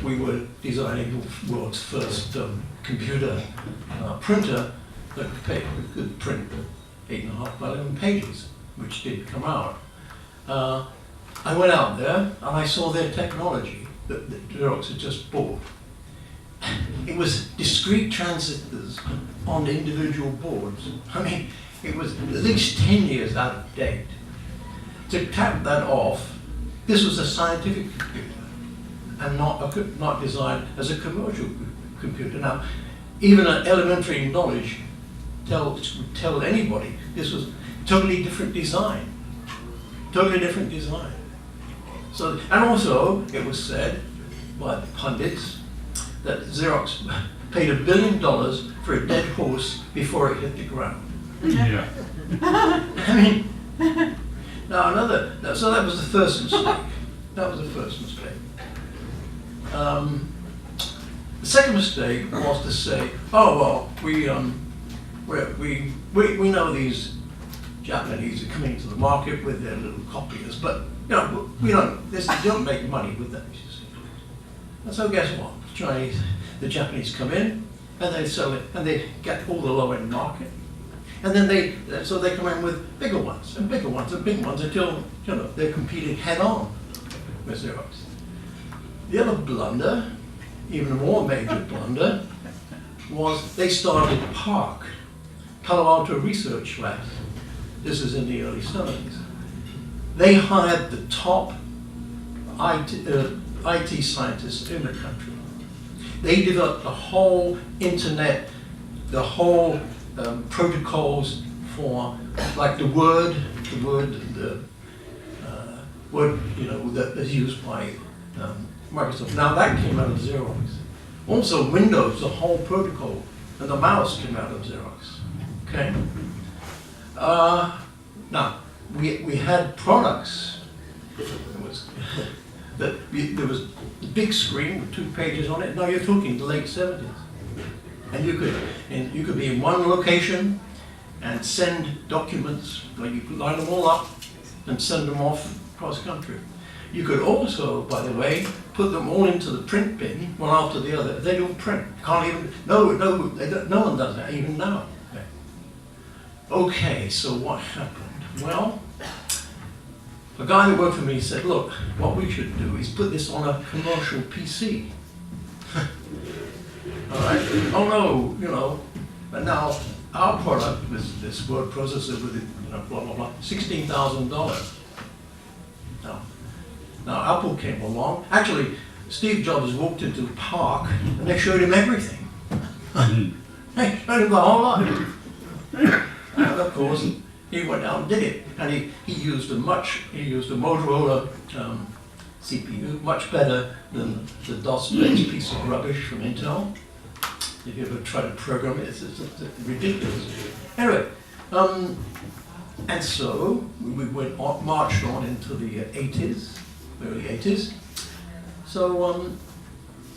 we were designing the world's first computer printer that could print 8.5 by 11 pages, which did come out. I went out there and I saw their technology that Xerox had just bought. It was discrete transistors on individual boards. I mean, it was at least 10 years out of date. To tap that off, this was a scientific computer and not designed as a commercial computer. Now, even an elementary knowledge would tell anybody this was totally different design. Totally different design. So, and also, it was said by the pundits that Xerox paid $1 billion for a dead horse before it hit the ground. Yeah. I mean, so that was the first mistake. That was the first mistake. The second mistake was to say, oh well, we know these Japanese are coming to the market with their little copiers, but you know, we don't make money with them. And so guess what? The Japanese come in and they sell it, and they get all the low-end market, and then they come in with bigger ones and bigger ones and bigger ones until they're competing head-on with Xerox. The other blunder, even a more major blunder, was they started Palo Alto Research Labs. This is in the early 70s. They hired the top IT scientists in the country. They developed the whole internet, the whole protocols for, like the word that is used by Microsoft. Now that came out of Xerox. Also Windows, the whole protocol, and the mouse came out of Xerox. Okay. Now we had products. There was a big screen with 2 pages on it. Now you're talking the late 70s, and you could be in one location and send documents. Like you could line them all up and send them off cross country. You could also, by the way, put them all into the print bin, one after the other. They don't print. Can't even. No one does that even now. Okay, so what happened? Well, a guy that worked for me said, look, what we should do is put this on a commercial PC. All right. Oh no, but now our product was this word processor with blah blah blah, $16,000. Now Apple came along. Actually, Steve Jobs walked into the park and they showed him everything. They showed him the whole lot. And of course, he went out and did it, and he used a Motorola CPU, much better than the DOS-based piece of rubbish from Intel. If you ever try to program it, it's ridiculous. Anyway, and so we marched on into the 80s, early 80s. So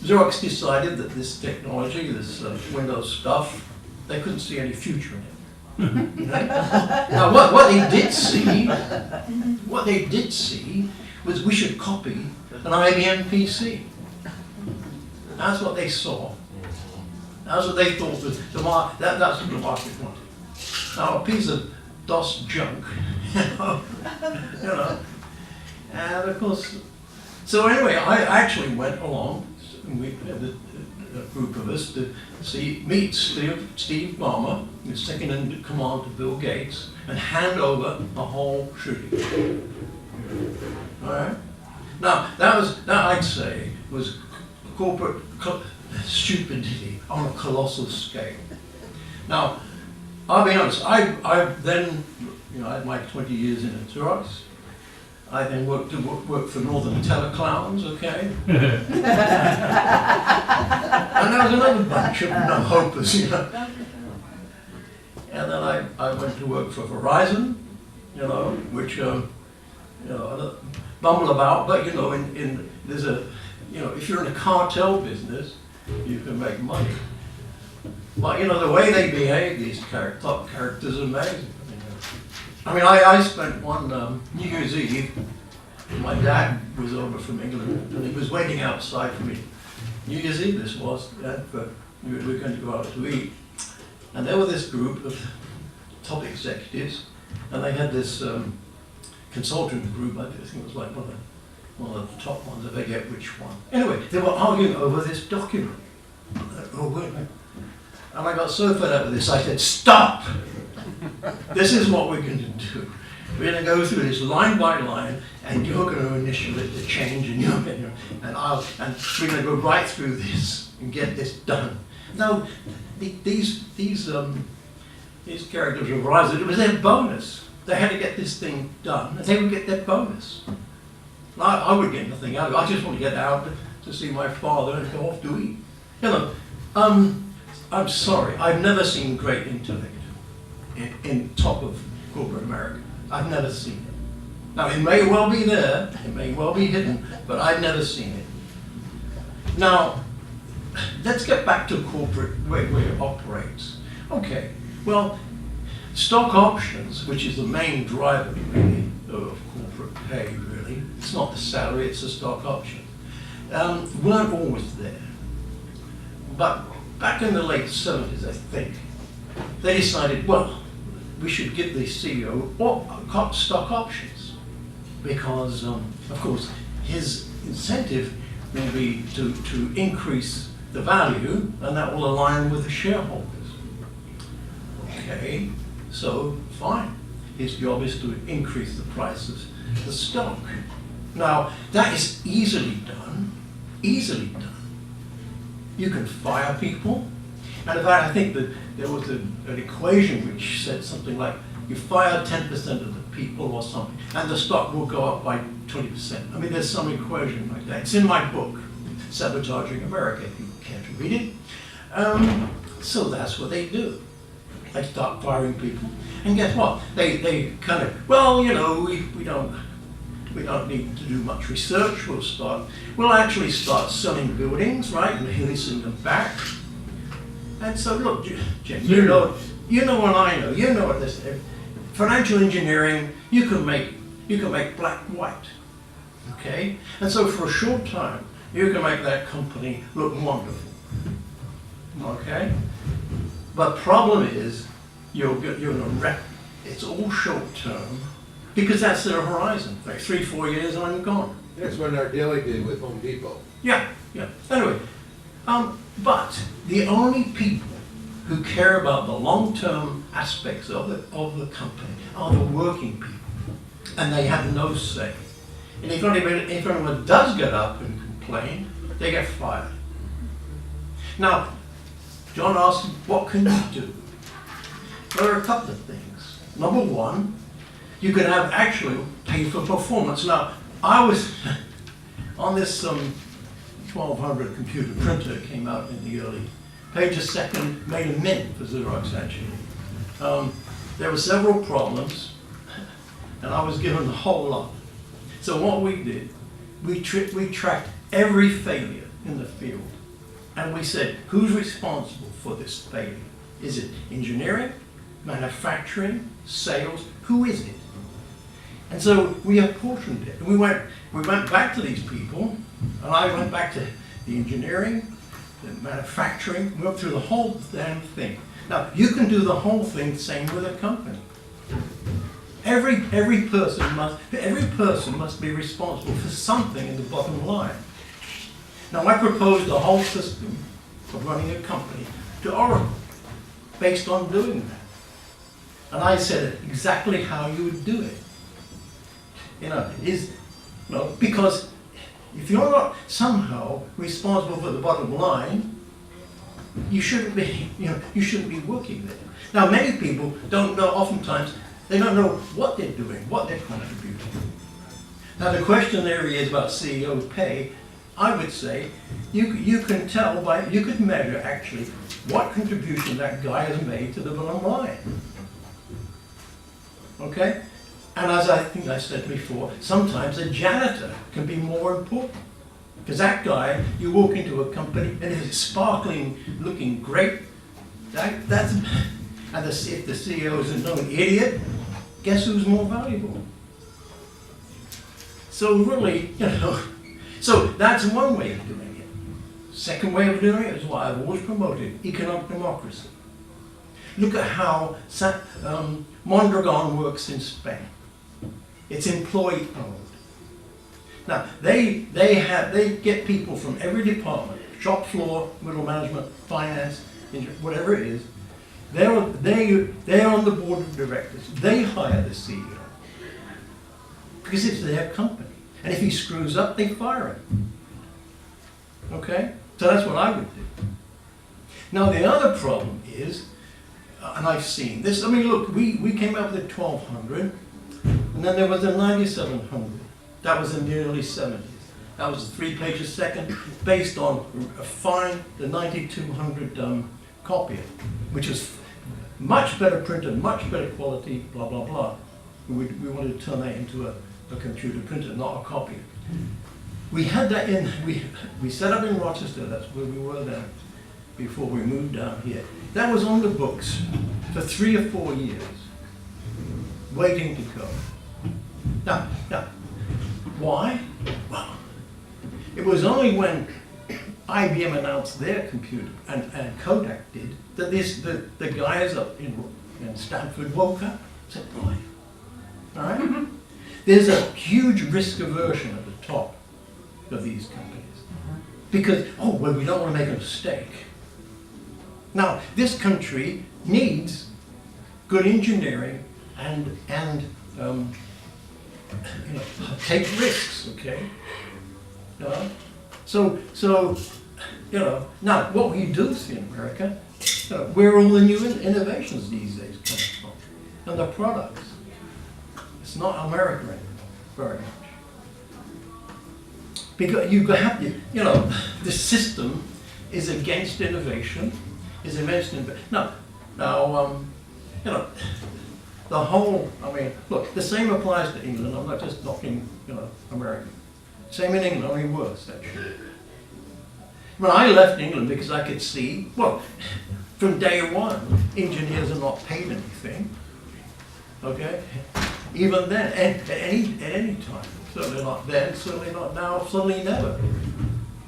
Xerox decided that this technology, this Windows stuff, they couldn't see any future in it. Now, what they did see was we should copy an IBM PC. That's what they saw. That's what they thought was that's what the market wanted. Now, a piece of DOS junk, you know, and of course, so anyway, I actually went along, and we had a group of us to meet Steve Ballmer, who's second in command to Bill Gates, and hand over the whole shooting. All right. Now that I'd say was corporate stupidity on a colossal scale. Now, I'll be honest. I then, you know, I had my 20 years in Xerox. I then worked for Northern Teleclowns, okay? And there was another bunch of no-hopers, you know. And then I went to work for Verizon, you know, which, you know, bumble about, but, you know, there's a, you know, if you're in a cartel business, you can make money. But, you know, the way they behave, these top characters, are amazing. I mean, I spent one New Year's Eve, my dad was over from England, and he was waiting outside for me. New Year's Eve this was, but we were going to go out to eat. And there was this group of top executives, and they had this consultant group, I think it was like one of the top ones, I forget which one. Anyway, they were arguing over this document. And I got so fed up with this, I said, stop! This is what we're going to do. We're going to go through this line by line, and you're going to initiate the change, and we're going to go right through this and get this done. Now, these characters were Verizon. It was their bonus. They had to get this thing done, and they would get their bonus. I would get nothing out of it. I just want to get out to see my father and go off to eat. You know, I'm sorry. I've never seen great intellect in top of corporate America. I've never seen it. Now, it may well be there, it may well be hidden, but I've never seen it. Now, let's get back to corporate way it operates. Okay, well, stock options, which is the main driver really of corporate pay, really, it's not the salary, it's the stock option, weren't always there. But back in the late 70s, I think, they decided, well, we should give the CEO stock options because, of course, his incentive will be to increase the value, and that will align with the shareholders. Okay, so fine. His job is to increase the price of the stock. Now, that is easily done. Easily done. You can fire people. And in fact, I think that there was an equation which said something like, you fire 10% of the people or something, and the stock will go up by 20%. I mean, there's some equation like that. It's in my book, Sabotaging America, if you care to read it. So that's what they do. They start firing people. And guess what? They kind of, well, you know, we don't need to do much research. We'll actually start selling buildings, right, and leasing them back. And so look, Jim, you know what I know. You know what this is. Financial engineering, you can make black white. Okay? And so for a short time, you can make that company look wonderful. Okay? But problem is, you're gonna wreck. It's all short term because that's their horizon. Like 3-4 years and I'm gone. That's what Nardelli did with Home Depot. Yeah. Anyway, but the only people who care about the long-term aspects of the company are the working people, and they have no say. And if anyone does get up and complain, they get fired. Now, John asked, what can you do? There are a couple of things. Number one, you can have actually pay for performance. Now, I was on this 1200 computer printer came out in the early page a second, made a mint for Xerox actually. There were several problems, and I was given a whole lot. So what we did, we tracked every failure in the field, and we said, who's responsible for this failure? Is it engineering? manufacturing, sales, who is it? And so we apportioned it. And we went back to these people, and I went back to the engineering, the manufacturing, we went through the whole damn thing. Now, you can do the whole thing same with a company. Every person must be responsible for something in the bottom line. Now, I proposed a whole system of running a company to Oracle based on doing that. And I said exactly how you would do it. Because if you're not somehow responsible for the bottom line, you shouldn't be working there. Now, many people don't know, oftentimes, they don't know what they're doing, what they're contributing. Now, the question there is about CEO pay. I would say you can tell you could measure actually what contribution that guy has made to the bottom line. Okay? And as I think I said before, sometimes a janitor can be more important. Because that guy, you walk into a company and it's sparkling, looking great. If the CEO is a known idiot, guess who's more valuable? So really, so that's one way of doing it. Second way of doing it is what I've always promoted, economic democracy. Look at how Mondragon works in Spain. It's employee owned. Now, they get people from every department, shop floor, middle management, finance, whatever it is. They're on the board of directors. They hire the CEO because it's their company. And if he screws up, they fire him. Okay? So that's what I would do. Now, the other problem is, and I've seen this, I mean, look, we came up with 1200, and then there was a 9700. That was in the early 70s. That was 3 pages a second, based on the 9200 copier, which was much better printed, much better quality, blah, blah, blah. We wanted to turn that into a computer printer, not a copier. We had that we set up in Rochester, that's where we were then, before we moved down here. That was on the books for 3 or 4 years, waiting to go. Now, why? Well, it was only when IBM announced their computer, and Kodak did, that the guys up in Stanford woke up and said, boy, all right? There's a huge risk aversion at the top of these companies. Because, we don't want to make a mistake. Now, this country needs good engineering and take risks, okay? So now what we do see in America, where all the new innovations these days come from, and the products. It's not America anymore, very much. Because you have to, the system is against innovation, is against innovation. Now, the whole, look, the same applies to England. I'm not just knocking, America. Same in England, only worse, actually. When I left England because I could see, from day one, engineers are not paid anything. Okay? Even then, at any time. Certainly not then, certainly not now, certainly never.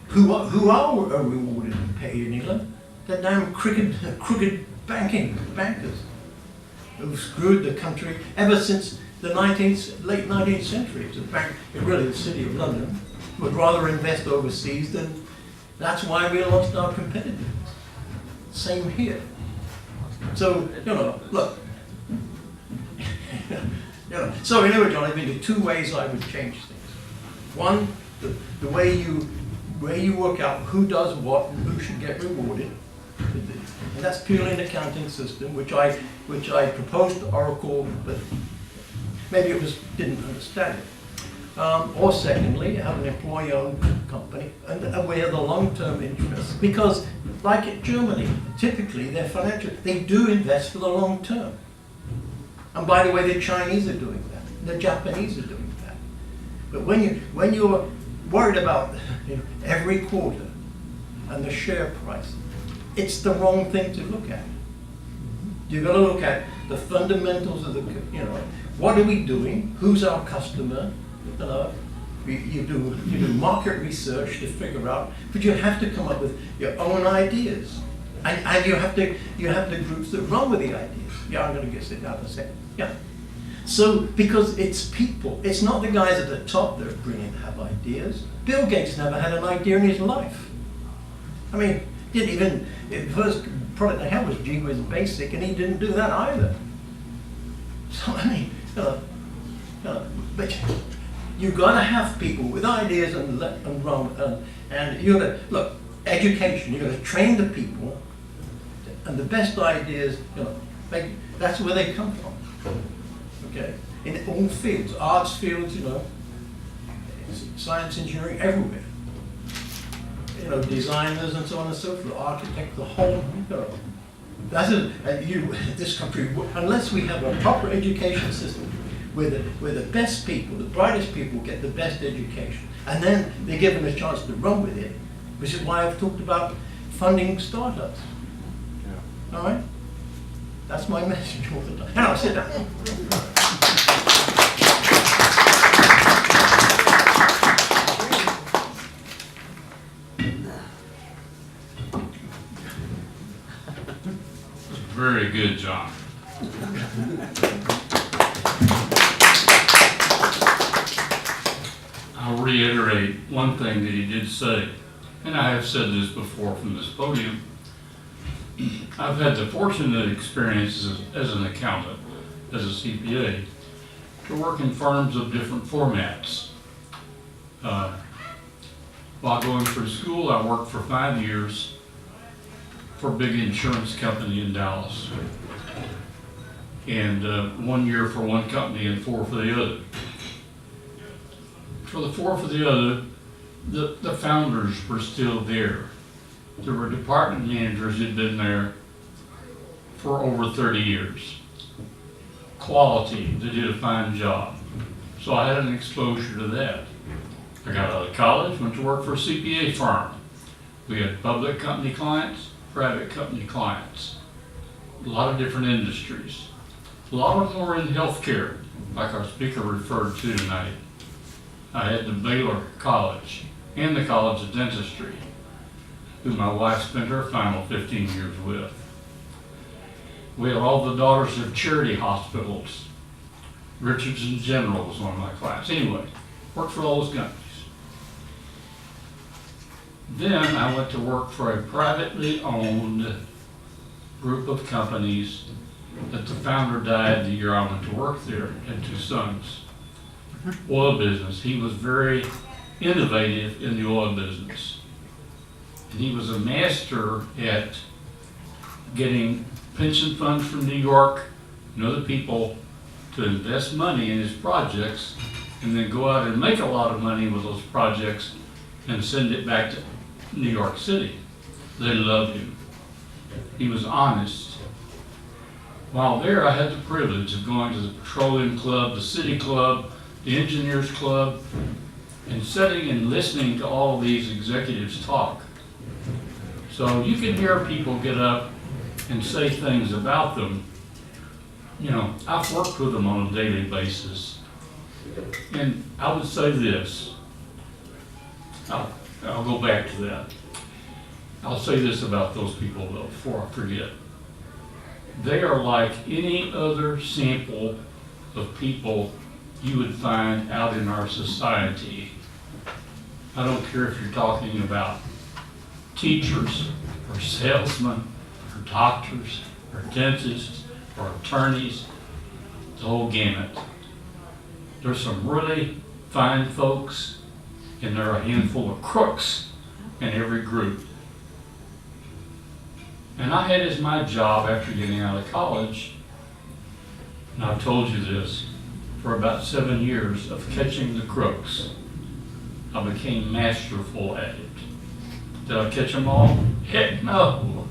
Who are rewarded and paid in England? The damn crooked bankers who've screwed the country ever since the late 19th century. It's really the City of London would rather invest overseas than, that's why we lost our competitiveness. Same here. So, look. So anyway, John, I think there are 2 ways I would change things. One, the way you work out who does what and who should get rewarded. And that's purely an accounting system, which I proposed to Oracle, but maybe it didn't understand it. Or secondly, have an employee-owned company and where the long-term interests, because like in Germany, typically they do invest for the long term. And by the way, the Chinese are doing that, the Japanese are doing that. But when you're worried about every quarter and the share price, it's the wrong thing to look at. You've got to look at the fundamentals of the, what are we doing? Who's our customer? You do market research to figure out, but you have to come up with your own ideas. And you have the groups that run with the ideas. Yeah, I'm going to sit down in a second. Yeah. So, because it's people, it's not the guys at the top that are brilliant to have ideas. Bill Gates never had an idea in his life. I mean, the first product they had was Gee Whiz Basic, and he didn't do that either. So, I mean, but you've got to have people with ideas and let them run. And you got to, look, education, you've got to train the people, and the best ideas, that's where they come from. Okay, in all fields, arts fields, science, engineering, everywhere. Designers and so on and so forth, architects, the whole. This country, unless we have a proper education system, where the best people, the brightest people get the best education, and then they're given a chance to run with it, which is why I've talked about funding startups. Yeah. All right, that's my message all the time. Now sit down. Very good, John. I'll reiterate one thing that he did say, and I have said this before from this podium. I've had the fortunate experience as an accountant, as a CPA, to work in firms of different formats. While going through school, I worked for 5 years for a big insurance company in Dallas, and 1 year for one company and 4 for the other. For the 4 for the other, the founders were still there. There were department managers who'd been there for over 30 years. Quality, they did a fine job. So I had an exposure to that. I got out of college, went to work for a CPA firm. We had public company clients, private company clients, a lot of different industries. A lot of them were in healthcare, like our speaker referred to tonight. I had the Baylor College and the College of Dentistry, who my wife spent her final 15 years with. We had all the daughters of charity hospitals. Richardson General was one of my clients. Anyway, worked for all those companies. Then I went to work for a privately owned group of companies that the founder died the year I went to work there, had 2 sons. Oil business. He was very innovative in the oil business. And he was a master at getting pension funds from New York and other people to invest money in his projects and then go out and make a lot of money with those projects and send it back to New York City. They loved him. He was honest. While there, I had the privilege of going to the Petroleum Club, the City Club, the Engineers Club, and sitting and listening to all these executives talk. So you can hear people get up and say things about them. I've worked with them on a daily basis. And I would say this. I'll go back to that. I'll say this about those people though, before I forget. They are like any other sample of people you would find out in our society. I don't care if you're talking about teachers, or salesmen, or doctors, or dentists, or attorneys, the whole gamut. There's some really fine folks, and there are a handful of crooks in every group. And I had as my job after getting out of college, and I've told you this, for about 7 years of catching the crooks. I became masterful at it. Did I catch them all? Heck no.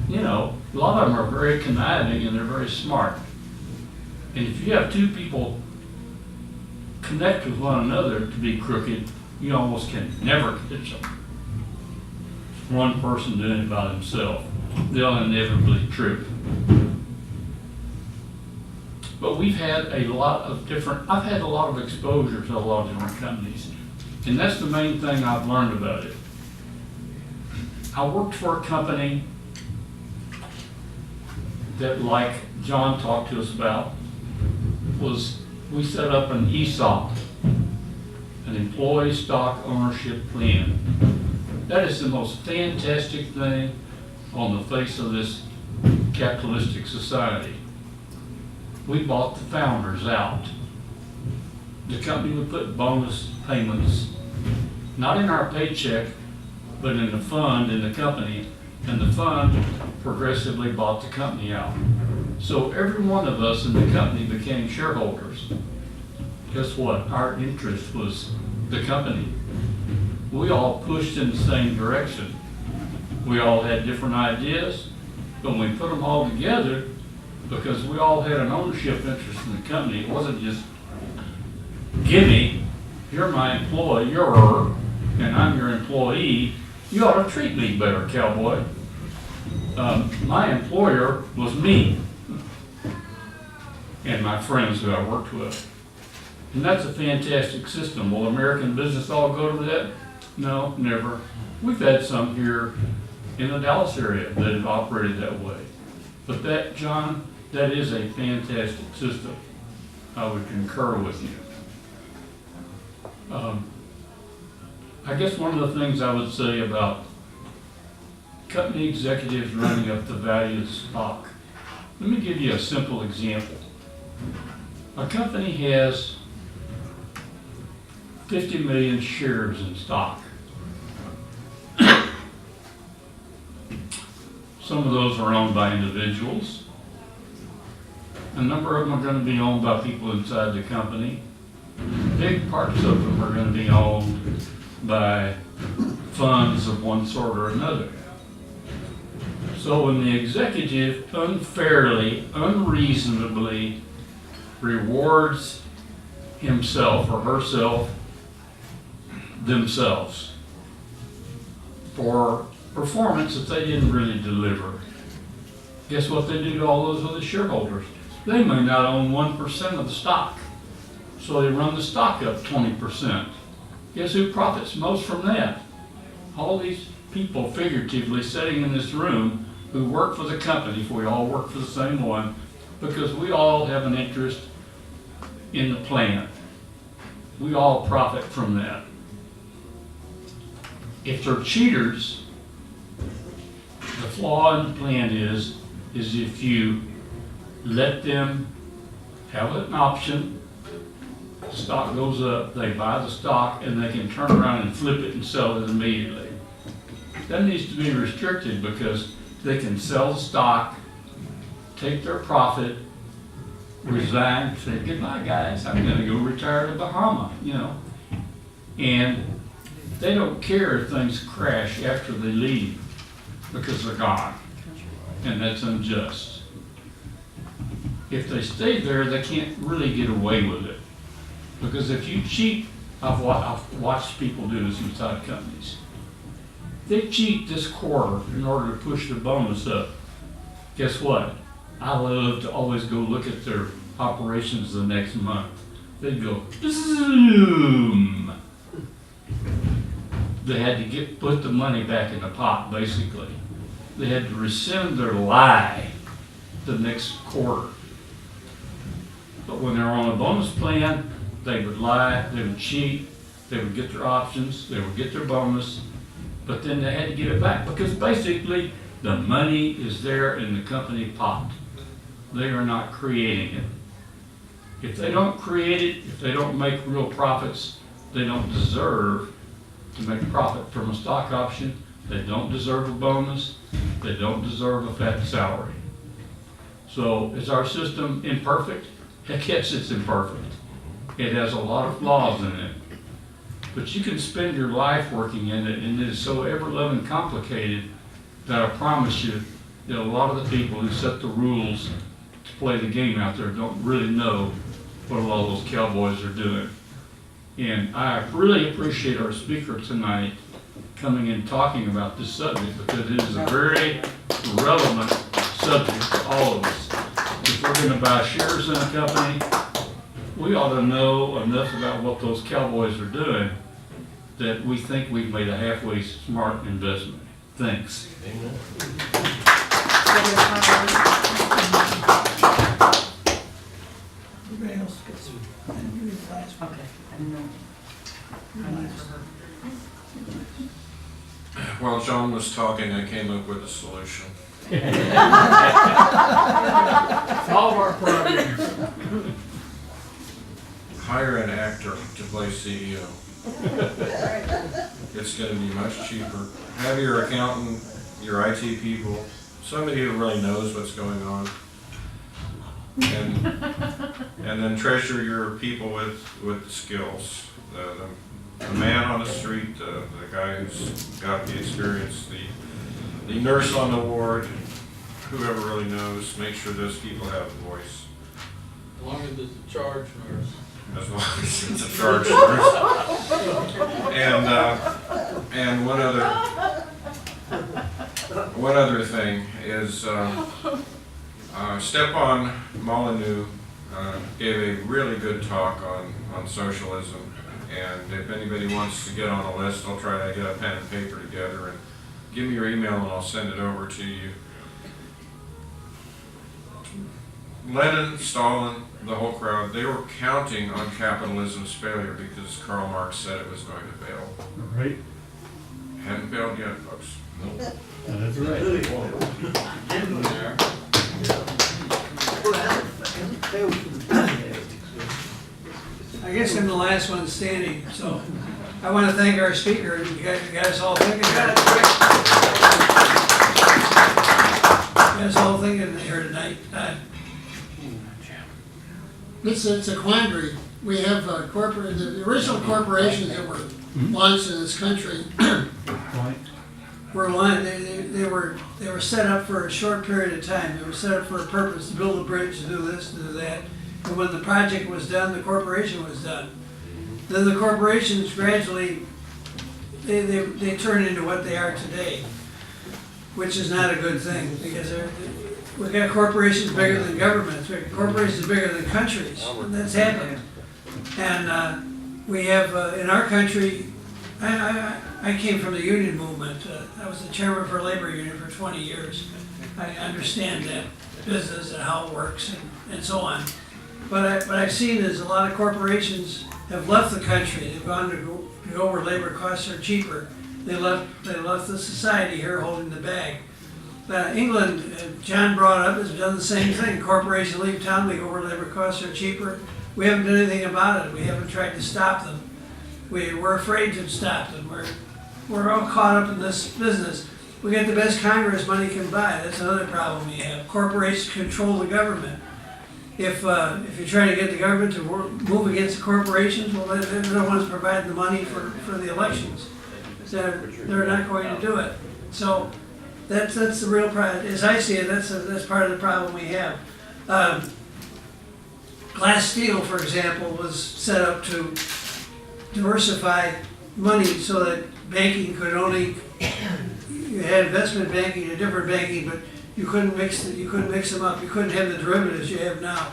A lot of them are very conniving and they're very smart. And if you have 2 people connect with one another to be crooked, you almost can never catch them. One person doing it by himself, they'll inevitably trip. But we've had a lot of different, I've had a lot of exposure to a lot of different companies. And that's the main thing I've learned about it. I worked for a company that, like John talked to us about, we set up an ESOP, an employee stock ownership plan. That is the most fantastic thing on the face of this capitalistic society. We bought the founders out. The company would put bonus payments, not in our paycheck, but in the fund in the company, and the fund progressively bought the company out. So every one of us in the company became shareholders. Guess what? Our interest was the company. We all pushed in the same direction. We all had different ideas, but when we put them all together, because we all had an ownership interest in the company, it wasn't just, gimme, you're my employer, and I'm your employee, you ought to treat me better, cowboy. My employer was me and my friends who I worked with. And that's a fantastic system. Will American business all go to that? No, never. We've had some here in the Dallas area that have operated that way. But that, John, that is a fantastic system. I would concur with you. I guess one of the things I would say about company executives running up the value of the stock. Let me give you a simple example. A company has 50 million shares in stock. Some of those are owned by individuals. A number of them are going to be owned by people inside the company. Big parts of them are going to be owned by funds of one sort or another. So when the executive unfairly, unreasonably rewards himself or herself, themselves, for performance that they didn't really deliver, guess what they do to all those other shareholders? They may not own 1% of the stock, so they run the stock up 20%. Guess who profits most from that? All these people figuratively sitting in this room who work for the company, if we all work for the same one, because we all have an interest in the plan. We all profit from that. If they're cheaters, the flaw in the plan is if you let them have an option, the stock goes up, they buy the stock, and they can turn around and flip it and sell it immediately. That needs to be restricted because they can sell the stock, take their profit, resign, say, goodbye guys, I'm gonna go retire to Bahama, you know. And they don't care if things crash after they leave because they're gone. And that's unjust. If they stay there, they can't really get away with it. Because if you cheat, I've watched people do this inside companies. They cheat this quarter in order to push the bonus up. Guess what? I love to always go look at their operations the next month. They'd go, zoom. They had to put the money back in the pot, basically. They had to rescind their lie the next quarter. But when they were on a bonus plan, they would lie, they would cheat, they would get their options, they would get their bonus, but then they had to give it back because basically the money is there in the company pot. They are not creating it. If they don't create it, if they don't make real profits, they don't deserve to make profit from a stock option. They don't deserve a bonus. They don't deserve a fat salary. So is our system imperfect? Heck yes, it's imperfect. It has a lot of flaws in it. But you can spend your life working in it, and it is so ever-loving complicated that I promise you that a lot of the people who set the rules to play the game out there don't really know what a lot of those cowboys are doing. And I really appreciate our speaker tonight coming and talking about this subject because it is a very relevant subject to all of us. If if we're gonna buy shares in a company, we ought to know enough about what those cowboys are doing that we think we've made a halfway smart investment. Thanks. Amen. Everybody else gets, I didn't read the last one. Okay, I didn't know. I need to her. While John was talking, I came up with a solution. Solve our problems. Hire an actor to play CEO. It's gonna be much cheaper. Have your accountant, your IT people, somebody who really knows what's going on. And then treasure your people with skills. The man on the street, the guy who's got the experience, the nurse on the ward, whoever really knows, make sure those people have a voice. As long as it's a charge nurse. As long as it's a charge nurse. And one other thing is, Stepan Molyneux gave a really good talk on socialism. And if anybody wants to get on the list, I'll try to get a pen and paper together and give me your email and I'll send it over to you. Lenin, Stalin, the whole crowd, they were counting on capitalism's failure because Karl Marx said it was going to fail. Right? Hadn't failed yet, folks. Nope. That's right. I guess I'm the last one standing, so I want to thank our speaker. You guys all thinking here tonight. It's a quandary. We have the original corporations that were launched in this country they were set up for a short period of time. They were set up for a purpose, to build a bridge, to do this, to do that. And when the project was done, the corporation was done. Then the corporations gradually, they turn into what they are today, which is not a good thing, because we've got corporations bigger than governments, we've got corporations bigger than countries, and that's happening. And we have, in our country, I came from the union movement. I was the chairman for a labor union for 20 years. I understand that business and how it works and so on. But what I've seen is a lot of corporations have left the country. They've gone to go where labor costs are cheaper. They left the society here holding the bag. England, John brought up, has done the same thing. Corporations leave town, they go where labor costs are cheaper. We haven't done anything about it. We haven't tried to stop them. We're afraid to stop them. We're all caught up in this business. We get the best Congress money can buy. That's another problem we have. Corporations control the government. If you're trying to get the government to move against the corporations, well, they're the ones providing the money for the elections. They're not going to do it. So that's the real problem. As I see it, that's part of the problem we have. Glass-Steagall, for example, was set up to diversify money so that banking could only, you had investment banking and different banking, but you couldn't mix them up. You couldn't have the derivatives you have now.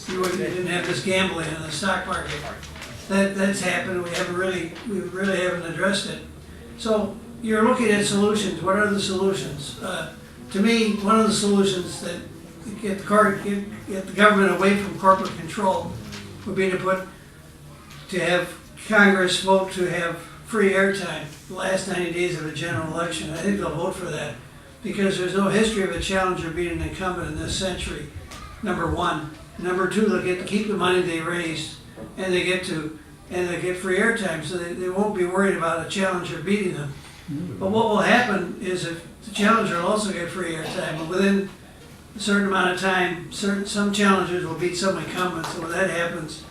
You didn't have this gambling in the stock market. That's happened. We really haven't addressed it. So you're looking at solutions. What are the solutions? To me, one of the solutions that get the government away from corporate control would be to have Congress vote to have free airtime the last 90 days of a general election. I think they'll vote for that because there's no history of a challenger being an incumbent in this century, number one. Number two, they'll get to keep the money they raised and they get free airtime, so they won't be worried about a challenger beating them. But what will happen is if the challenger will also get free airtime, but within a certain amount of time, some challengers will beat some incumbents, and when that happens,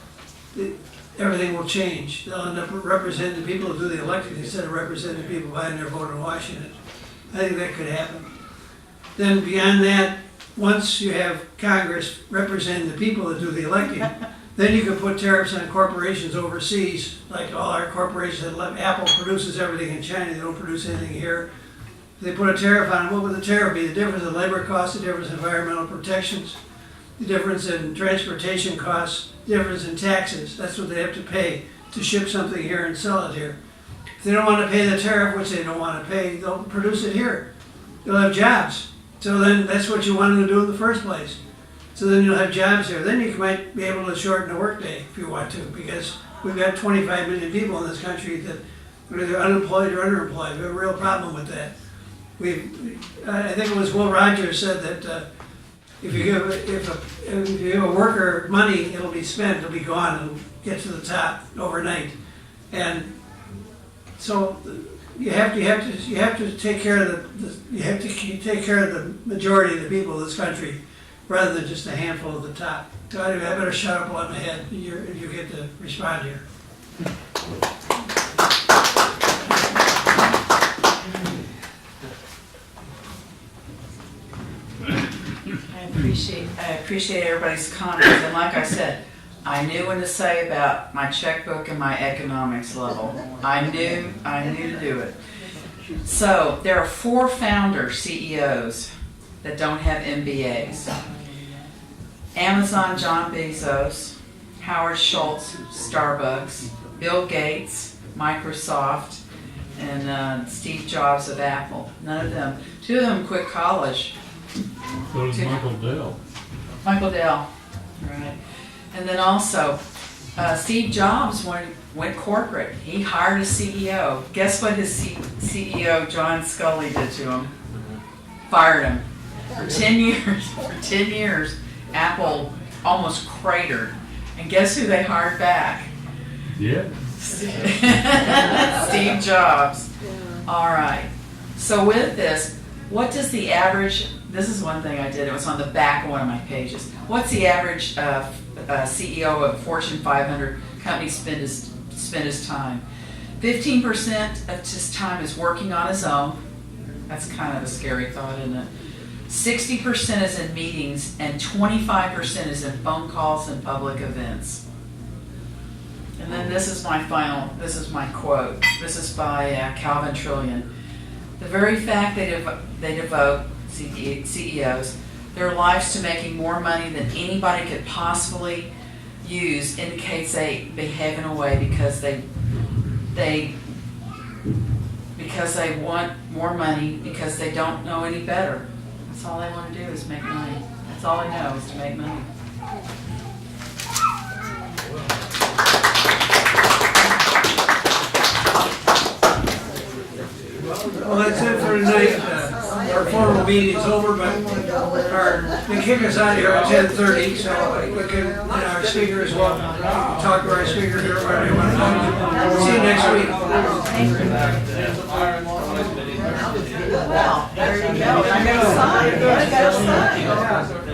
everything will change. They'll end up representing the people who do the electing instead of representing the people behind their vote in Washington. I think that could happen. Then beyond that, once you have Congress representing the people that do the electing, then you can put tariffs on corporations overseas, like all our corporations. Apple produces everything in China, they don't produce anything here. If they put a tariff on it, what would the tariff be? The difference in labor costs, the difference in environmental protections. the difference in transportation costs, difference in taxes. That's what they have to pay to ship something here and sell it here. If they don't want to pay the tariff, which they don't want to pay, they'll produce it here. They'll have jobs. So then that's what you wanted to do in the first place. So then you'll have jobs here. Then you might be able to shorten the workday if you want to, because we've got 25 million people in this country that are either unemployed or underemployed. We have a real problem with that. I think it was Will Rogers said that if you give a worker money, it'll be spent, it'll be gone, it'll get to the top overnight. And so you have to take care of the majority of the people of this country, rather than just a handful at the top. So anyway, I better shut up while I'm ahead. You get to respond here. I appreciate everybody's comments, and like I said, I knew when to say about my checkbook and my economics level. I knew to do it. So there are 4 founder CEOs that don't have MBAs. Amazon, John Bezos, Howard Schultz, Starbucks, Bill Gates, Microsoft, and Steve Jobs of Apple. None of them. 2 of them quit college. So does Michael Dell. Michael Dell, right. And then also, Steve Jobs went corporate. He hired a CEO. Guess what his CEO, John Scully, did to him? Fired him. For 10 years, Apple almost cratered. And guess who they hired back? Yeah. Steve Jobs. All right. So with this, what does the average, this is one thing I did, it was on the back of one of my pages. What's the average CEO of a Fortune 500 company spend his time? 15% of his time is working on his own. That's kind of a scary thought, isn't it? 60% is in meetings, and 25% is in phone calls and public events. And then this is my quote. This is by Calvin Trillian. The very fact they devote, CEOs, their lives to making more money than anybody could possibly use indicates they behave in a way because they want more money, because they don't know any better. That's all they want to do is make money. That's all they know is to make money. Well, that's it for tonight. Our formal meeting's over, but they kick us out here at 10:30, so we can, and our speaker as well, talk to our speaker here, wherever you want to talk. See you next week. Well, there you go. I got a sign. I got a sign.